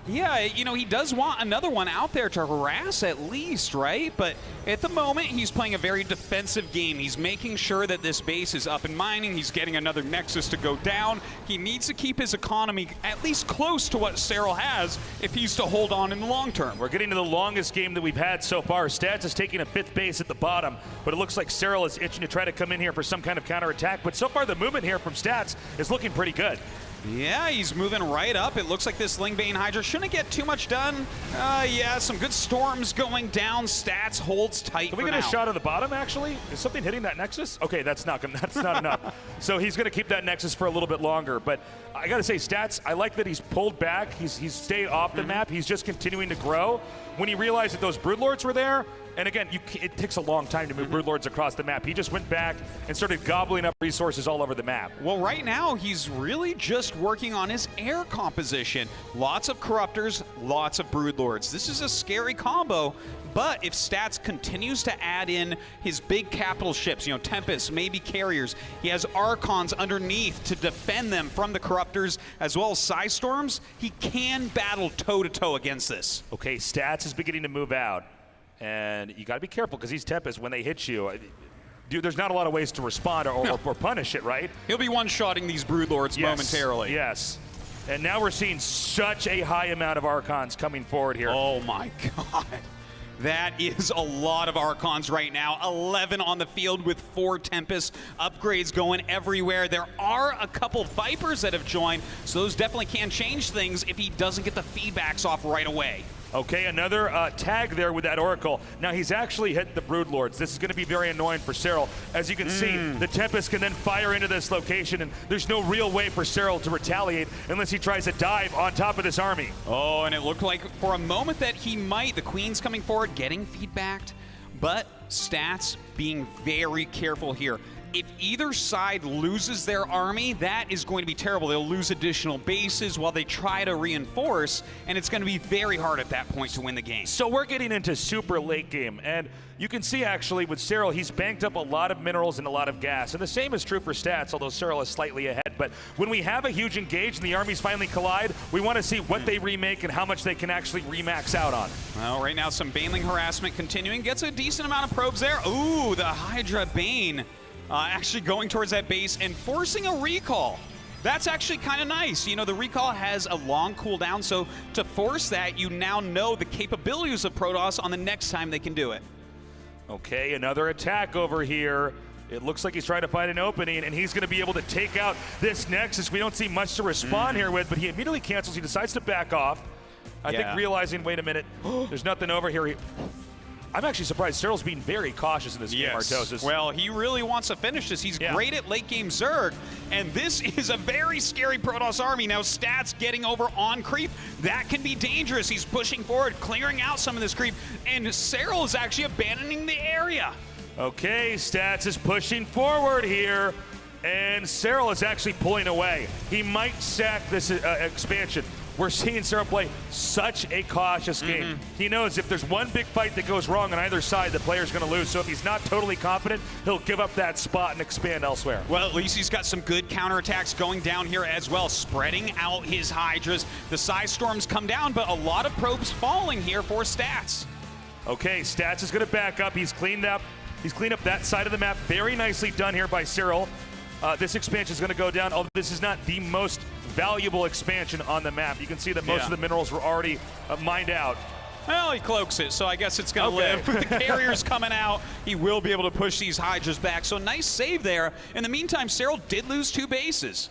Speaker 3: Yeah, you know, he does want another one out there to harass at least, right? But at the moment, he's playing a very defensive game. He's making sure that this base is up and mining. He's getting another Nexus to go down. He needs to keep his economy at least close to what Serral has if he's to hold on in the long term.
Speaker 4: We're getting to the longest game that we've had so far. Stats is taking a 5th base at the bottom, but it looks like Serral is itching to try to come in here for some kind of counterattack. But so far, the movement here from Stats is looking pretty good.
Speaker 3: Yeah, he's moving right up. It looks like this Lingbane Hydra shouldn't get too much done. Yeah, some good storms going down. Stats holds tight.
Speaker 4: Can we get a shot of the bottom, actually? Is something hitting that Nexus? Okay, that's not enough. So he's going to keep that Nexus for a little bit longer. But I got to say, Stats, I like that he's pulled back. He's stayed off the map. He's just continuing to grow. When he realized that those Broodlords were there, and again, it takes a long time to move Broodlords across the map. He just went back and started gobbling up resources all over the map.
Speaker 3: Well, right now, he's really just working on his air composition. Lots of Corruptors, lots of Broodlords. This is a scary combo, but if Stats continues to add in his big capital ships, you know, Tempest, maybe Carriers, he has Archons underneath to defend them from the Corruptors, as well as Psystorms, he can battle toe-to-toe against this.
Speaker 4: Okay, Stats is beginning to move out. And you got to be careful because these Tempest, when they hit you, dude, there's not a lot of ways to respond or punish it, right?
Speaker 3: He'll be one-shotting these Broodlords momentarily.
Speaker 4: Yes. And now we're seeing such a high amount of Archons coming forward here.
Speaker 3: Oh my God. That is a lot of Archons right now. 11 on the field with 4 Tempest upgrades going everywhere. There are a couple Vipers that have joined, so those definitely can change things if he doesn't get the feedbacks off right away.
Speaker 4: Okay, another tag there with that Oracle. Now he's actually hit the Broodlords. This is going to be very annoying for Serral. As you can see, the Tempest can then fire into this location, and there's no real way for Serral to retaliate unless he tries to dive on top of this army.
Speaker 3: Oh, and it looked like for a moment that he might. The Queen's coming forward, getting feedbacked, but Stats being very careful here. If either side loses their army, that is going to be terrible. They'll lose additional bases while they try to reinforce, and it's going to be very hard at that point to win the game.
Speaker 4: So we're getting into super late game, and you can see actually with Serral, he's banked up a lot of minerals and a lot of gas, and the same is true for Stats, although Serral is slightly ahead. But when we have a huge engage and the armies finally collide, we want to see what they remake and how much they can actually remax out on.
Speaker 3: Well, right now some Baneling harassment continuing. Gets a decent amount of probes there. Ooh, the Hydra Bane. Actually going towards that base and forcing a recall. That's actually kind of nice. You know, the recall has a long cooldown, so to force that, you now know the capabilities of Protoss on the next time they can do it.
Speaker 4: Okay, another attack over here. It looks like he's trying to find an opening, and he's going to be able to take out this Nexus. We don't see much to respond here with, but he immediately cancels. He decides to back off. I think realizing, wait a minute, there's nothing over here. I'm actually surprised Serral's being very cautious in this game, Artosis.
Speaker 3: Well, he really wants to finish this. He's great at late game Zerg, and this is a very scary Protoss army. Now, Stats getting over on creep. That can be dangerous. He's pushing forward, clearing out some of this creep, and Serral is actually abandoning the area.
Speaker 4: Okay, Stats is pushing forward here, and Serral is actually pulling away. He might sack this expansion. We're seeing Serral play such a cautious game. He knows if there's one big fight that goes wrong on either side, the player's going to lose. So if he's not totally confident, he'll give up that spot and expand elsewhere.
Speaker 3: Well, at least he's got some good counterattacks going down here as well, spreading out his Hydras. The Psy Storms come down, but a lot of probes falling here for Stats.
Speaker 4: Okay, Stats is going to back up. He's cleaned up that side of the map. Very nicely done here by Serral. This expansion is going to go down. Although this is not the most valuable expansion on the map. You can see that most of the minerals were already mined out.
Speaker 3: Well, he cloaks it, so I guess it's going to live. With the carriers coming out, he will be able to push these Hydras back. So nice save there. In the meantime, Serral did lose 2 bases.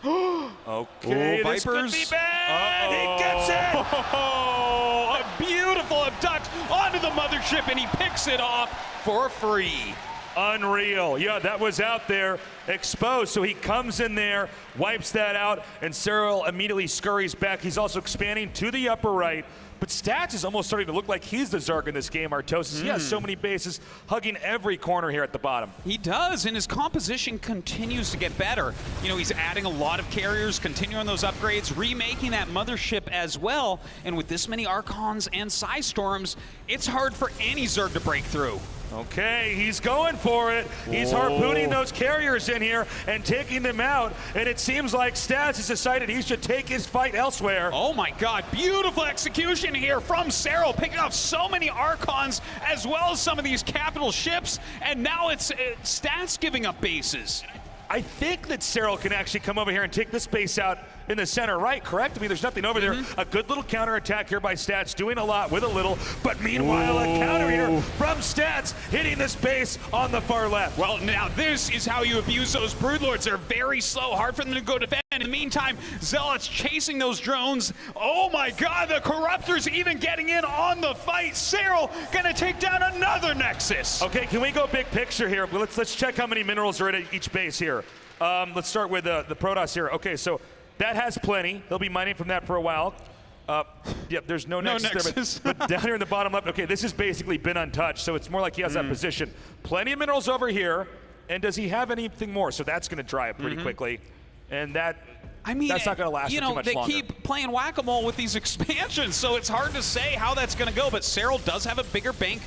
Speaker 4: Okay, this could be bad. He gets it.
Speaker 3: Oh, a beautiful abduct onto the mothership, and he picks it off for free.
Speaker 4: Unreal. Yeah, that was out there exposed. So he comes in there, wipes that out, and Serral immediately scurries back. He's also expanding to the upper right. But Stats is almost starting to look like he's the Zerg in this game, Artosis. He has so many bases, hugging every corner here at the bottom.
Speaker 3: He does, and his composition continues to get better. You know, he's adding a lot of carriers, continuing those upgrades, remaking that mothership as well. And with this many Archons and Psy Storms, it's hard for any Zerg to break through.
Speaker 4: Okay, he's going for it. He's harpooning those carriers in here and taking them out. And it seems like Stats has decided he should take his fight elsewhere.
Speaker 3: Oh my God, beautiful execution here from Serral, picking off so many Archons as well as some of these capital ships. And now it's Stats giving up bases.
Speaker 4: I think that Serral can actually come over here and take this base out in the center right, correct? I mean, there's nothing over there. A good little counterattack here by Stats, doing a lot with a little, but meanwhile, a counter here from Stats, hitting this base on the far left.
Speaker 3: Well, now this is how you abuse those Broodlords. They're very slow, hard for them to go defend. In the meantime, Zealots chasing those drones. Oh my God, the Corruptor's even getting in on the fight. Serral gonna take down another Nexus.
Speaker 4: Okay, can we go big picture here? Let's check how many minerals are at each base here. Let's start with the Protoss here. Okay, so that has plenty. They'll be mining from that for a while. Yep, there's no Nexus there, but down here in the bottom left, okay, this has basically been untouched, so it's more like he has that position. Plenty of minerals over here, and does he have anything more? So that's going to dry up pretty quickly, and that's not going to last for too much longer.
Speaker 3: They keep playing whack-a-mole with these expansions, so it's hard to say how that's going to go, but Serral does have a bigger bank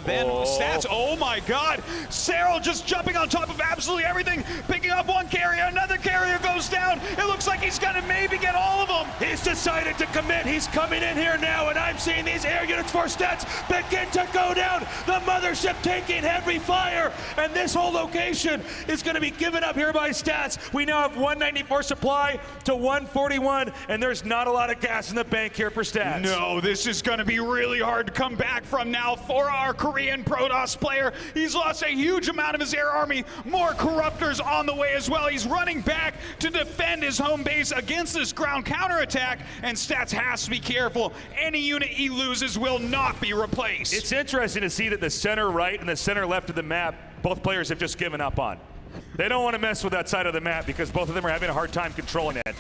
Speaker 3: than Stats. Oh my God, Serral just jumping on top of absolutely everything, picking up one carrier, another carrier goes down. It looks like he's gonna maybe get all of them.
Speaker 4: He's decided to commit. He's coming in here now, and I'm seeing these air units for Stats begin to go down. The mothership taking heavy fire, and this whole location is gonna be given up here by Stats. We now have 194 supply to 141, and there's not a lot of gas in the bank here for Stats.
Speaker 3: No, this is gonna be really hard to come back from now for our Korean Protoss player. He's lost a huge amount of his air army. More Corruptors on the way as well. He's running back to defend his home base against this ground counterattack, and Stats has to be careful. Any unit he loses will not be replaced.
Speaker 4: It's interesting to see that the center right and the center left of the map, both players have just given up on. They don't want to mess with that side of the map because both of them are having a hard time controlling it.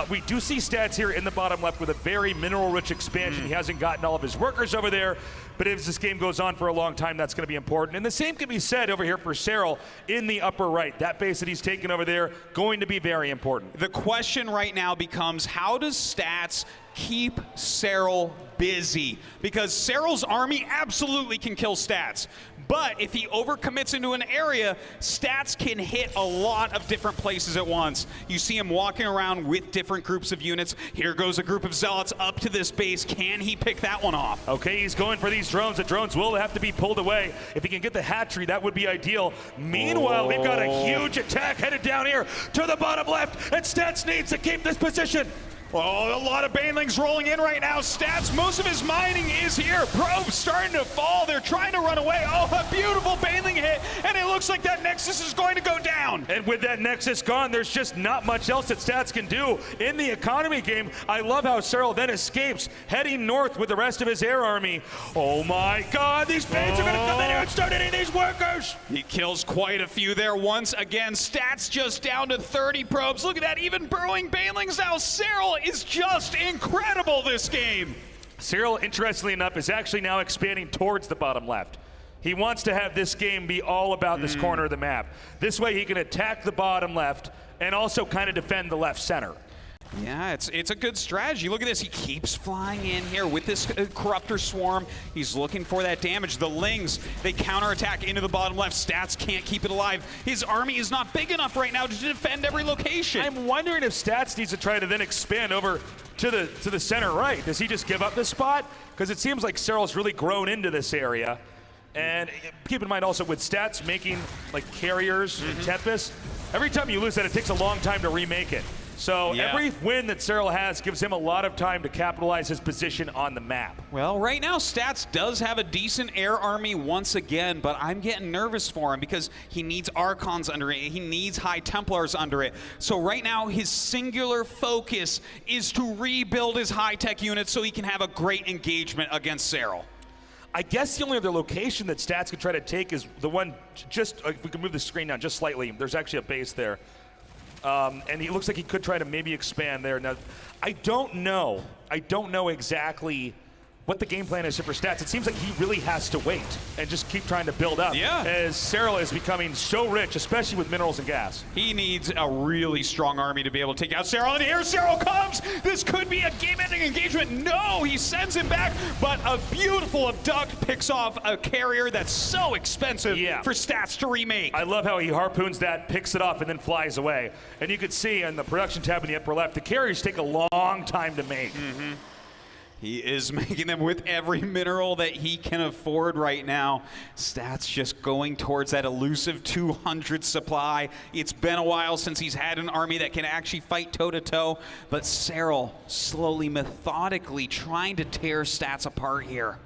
Speaker 4: We do see Stats here in the bottom left with a very mineral-rich expansion. He hasn't gotten all of his workers over there, but if this game goes on for a long time, that's going to be important. And the same can be said over here for Serral in the upper right. That base that he's taken over there, going to be very important.
Speaker 3: The question right now becomes, how does Stats keep Serral busy? Because Serral's army absolutely can kill Stats. But if he overcommits into an area, Stats can hit a lot of different places at once. You see him walking around with different groups of units. Here goes a group of Zealots up to this base. Can he pick that one off?
Speaker 4: Okay, he's going for these drones. The drones will have to be pulled away. If he can get the hatchery, that would be ideal. Meanwhile, we've got a huge attack headed down here to the bottom left, and Stats needs to keep this position.
Speaker 3: Oh, a lot of banelings rolling in right now. Stats, most of his mining is here. Probes starting to fall. They're trying to run away. Oh, a beautiful baneling hit, and it looks like that Nexus is going to go down.
Speaker 4: And with that Nexus gone, there's just not much else that Stats can do in the economy game. I love how Serral then escapes, heading north with the rest of his air army. Oh my God, these banes are going to come in here and start hitting these workers.
Speaker 3: He kills quite a few there once again. Stats just down to 30 probes. Look at that, even burrowing banelings now. Serral is just incredible this game.
Speaker 4: Serral, interestingly enough, is actually now expanding towards the bottom left. He wants to have this game be all about this corner of the map. This way he can attack the bottom left and also kind of defend the left center.
Speaker 3: Yeah, it's a good strategy. Look at this. He keeps flying in here with this Corruptor Swarm. He's looking for that damage. The Lings, they counterattack into the bottom left. Stats can't keep it alive. His army is not big enough right now to defend every location.
Speaker 4: I'm wondering if Stats needs to try to then expand over to the center right. Does he just give up this spot? Because it seems like Serral's really grown into this area. And keep in mind also with Stats making like carriers and Tempest, every time you lose that, it takes a long time to remake it. So every win that Serral has gives him a lot of time to capitalize his position on the map.
Speaker 3: Well, right now, Stats does have a decent air army once again, but I'm getting nervous for him because he needs Archons under it. He needs High Templars under it. So right now, his singular focus is to rebuild his high-tech units so he can have a great engagement against Serral.
Speaker 4: I guess the only other location that Stats could try to take is the one just, if we can move the screen down just slightly, there's actually a base there. And he looks like he could try to maybe expand there. Now, I don't know exactly what the game plan is here for Stats. It seems like he really has to wait and just keep trying to build up.
Speaker 3: Yeah.
Speaker 4: As Serral is becoming so rich, especially with minerals and gas.
Speaker 3: He needs a really strong army to be able to take out Serral. And here Serral comes. This could be a game-ending engagement. No, he sends him back. But a beautiful abduct picks off a carrier that's so expensive for Stats to remake.
Speaker 4: I love how he harpoons that, picks it off, and then flies away. And you can see on the production tab in the upper left, the carriers take a long time to make.
Speaker 3: He is making them with every mineral that he can afford right now. Stats just going towards that elusive 200 supply. It's been a while since he's had an army that can actually fight toe-to-toe, but Serral slowly, methodically trying to tear Stats apart here.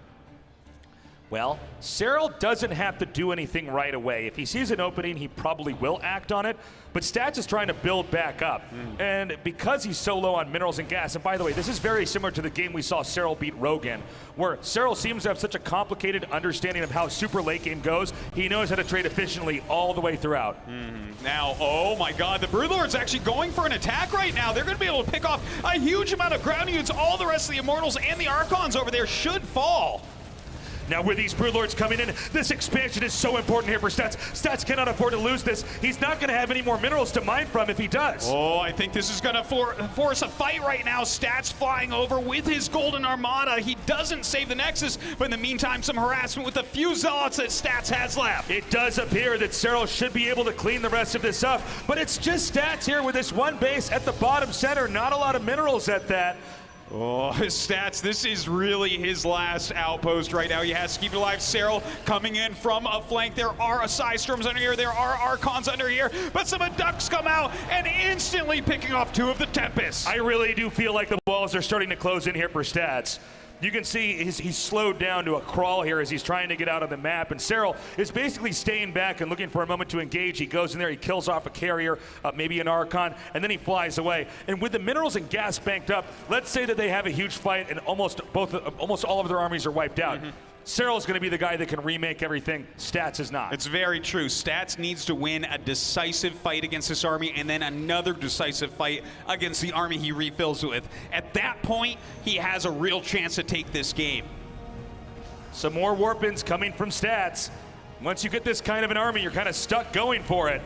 Speaker 4: Well, Serral doesn't have to do anything right away. If he sees an opening, he probably will act on it. But Stats is trying to build back up. And because he's so low on minerals and gas, and by the way, this is very similar to the game we saw Serral beat Rogan, where Serral seems to have such a complicated understanding of how super late game goes. He knows how to trade efficiently all the way throughout.
Speaker 3: Now, oh my god, the Broodlord's actually going for an attack right now. They're going to be able to pick off a huge amount of ground units. All the rest of the Immortals and the Archons over there should fall.
Speaker 4: Now with these Broodlords coming in, this expansion is so important here for Stats. Stats cannot afford to lose this. He's not going to have any more minerals to mine from if he does.
Speaker 3: Oh, I think this is going to force a fight right now. Stats flying over with his Golden Armada. He doesn't save the Nexus, but in the meantime, some harassment with the few Zealots that Stats has left.
Speaker 4: It does appear that Serral should be able to clean the rest of this up, but it's just Stats here with this one base at the bottom center. Not a lot of minerals at that.
Speaker 3: Oh, his Stats, this is really his last outpost right now. He has to keep it alive. Serral coming in from a flank. There are Psystorms under here. There are Archons under here. But some Abducts come out and instantly picking off two of the Tempests.
Speaker 4: I really do feel like the walls are starting to close in here for Stats. You can see he's slowed down to a crawl here as he's trying to get out of the map. And Serral is basically staying back and looking for a moment to engage. He goes in there, he kills off a carrier, maybe an Archon, and then he flies away. And with the minerals and gas banked up, let's say that they have a huge fight and almost all of their armies are wiped out. Serral is going to be the guy that can remake everything. Stats is not.
Speaker 3: It's very true. Stats needs to win a decisive fight against this army and then another decisive fight against the army he refills with. At that point, he has a real chance to take this game.
Speaker 4: Some more warp-ins coming from Stats. Once you get this kind of an army, you're kind of stuck going for it.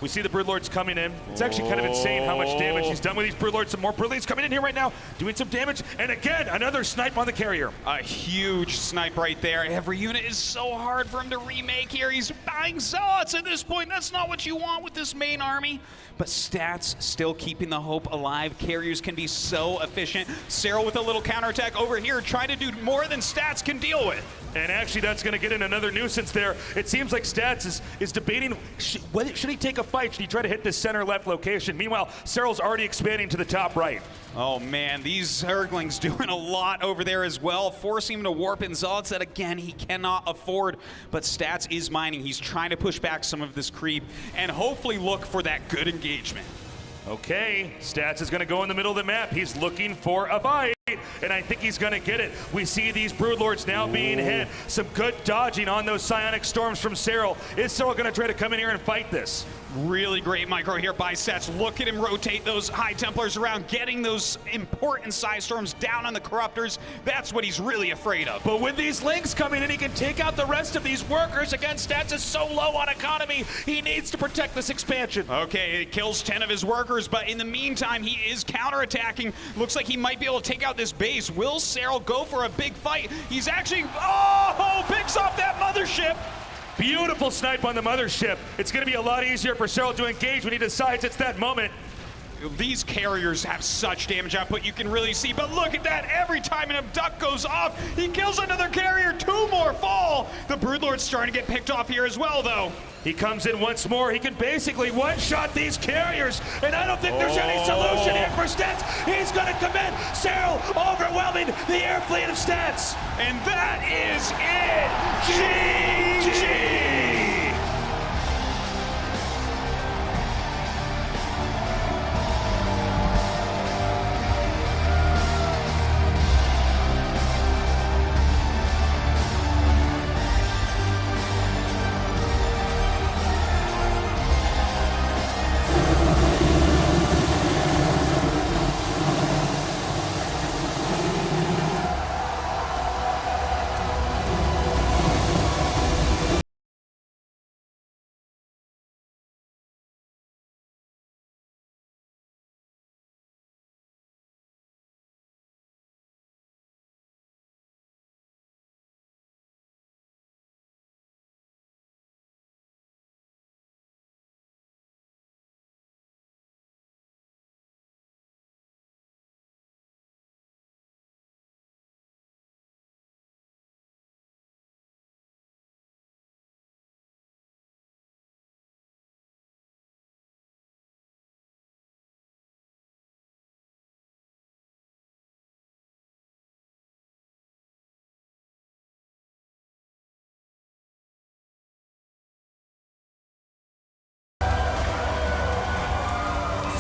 Speaker 4: We see the Broodlords coming in. It's actually kind of insane how much damage he's done with these Broodlords. Some more Broodlords coming in here right now, doing some damage. And again, another snipe on the carrier.
Speaker 3: A huge snipe right there. Every unit is so hard for him to remake here. He's buying Zealots at this point. That's not what you want with this main army. But Stats still keeping the hope alive. Carriers can be so efficient. Serral with a little counterattack over here, trying to do more than Stats can deal with.
Speaker 4: And actually, that's going to get in another nuisance there. It seems like Stats is debating, should he take a fight? Should he try to hit this center left location? Meanwhile, Serral's already expanding to the top right.
Speaker 3: Oh man, these Zerglings doing a lot over there as well, forcing him to warp in Zealots that again he cannot afford. But Stats is mining. He's trying to push back some of this creep and hopefully look for that good engagement.
Speaker 4: Okay, Stats is going to go in the middle of the map. He's looking for a fight. and I think he's going to get it. We see these Broodlords now being hit. Some good dodging on those Psionic Storms from Serral. Is Serral going to try to come in here and fight this?
Speaker 3: Really great micro here by Sets. Look at him rotate those High Templars around, getting those important Psi Storms down on the Corruptors. That's what he's really afraid of.
Speaker 4: But with these links coming in, he can take out the rest of these workers. Again, Stats is so low on economy, he needs to protect this expansion.
Speaker 3: Okay, it kills 10 of his workers, but in the meantime, he is counterattacking. Looks like he might be able to take out this base. Will Serral go for a big fight? He's actually, picks off that mothership.
Speaker 4: Beautiful snipe on the mothership. It's going to be a lot easier for Serral to engage when he decides it's that moment.
Speaker 3: These carriers have such damage output, you can really see, but look at that, every time an abduct goes off, he kills another carrier, 2 more fall. The Broodlord's starting to get picked off here as well, though.
Speaker 4: He comes in once more, he can basically one-shot these carriers, and I don't think there's any solution here for Stats. He's going to come in, Serral overwhelming the air fleet of Stats.
Speaker 3: And that is it, GG!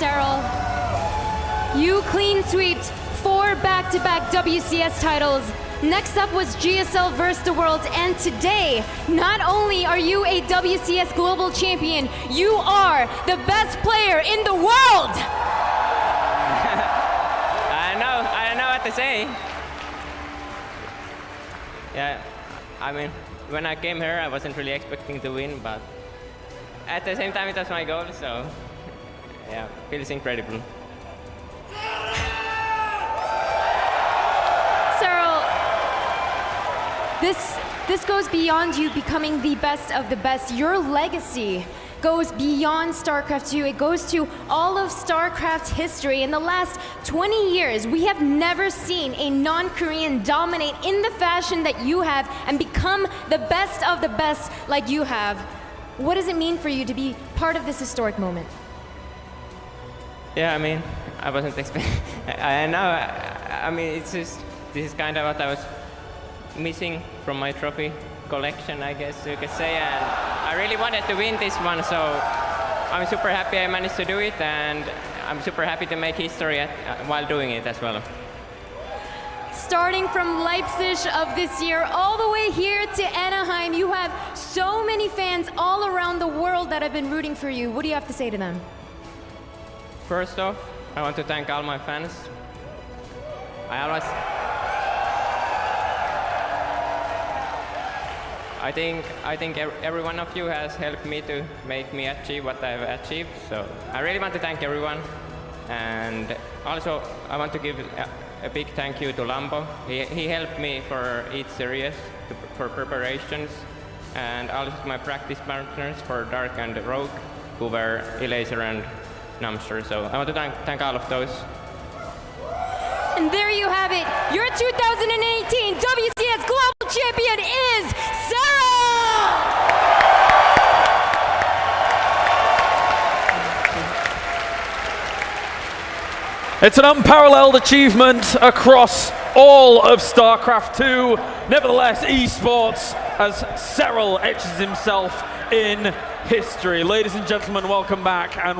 Speaker 1: Serral, you clean sweeped 4 back-to-back WCS titles. Next up was GSL vs. the World, and today, not only are you a WCS Global Champion, you are the best player in the world!
Speaker 6: I don't know what to say. Yeah, I mean, when I came here, I wasn't really expecting to win, but at the same time, it was my goal, so yeah, feels incredible.
Speaker 1: Serral, this goes beyond you becoming the best of the best. Your legacy goes beyond StarCraft 2. It goes to all of StarCraft history. In the last 20 years, we have never seen a non-Korean dominate in the fashion that you have and become the best of the best like you have. What does it mean for you to be part of this historic moment?
Speaker 6: Yeah, I mean, I wasn't expecting. I know. I mean, it's just this is kind of what I was missing from my trophy collection, I guess you could say. And I really wanted to win this one, so I'm super happy I managed to do it, and I'm super happy to make history while doing it as well.
Speaker 1: Starting from Leipzig of this year all the way here to Anaheim, you have so many fans all around the world that have been rooting for you. What do you have to say to them?
Speaker 6: First off, I want to thank all my fans. I think every one of you has helped me to make me achieve what I've achieved. So I really want to thank everyone. And also, I want to give a big thank you to Lambo. He helped me for each series, for preparations. And also my practice partners for Dark and Rogue, who were Elaser and Namster. So I want to thank all of those.
Speaker 1: And there you have it. Your 2018 WCS Global Champion is Serral!
Speaker 7: It's an unparalleled achievement across all of StarCraft 2. Nevertheless, esports, as Serral etches himself in history. Ladies and gentlemen, welcome back. And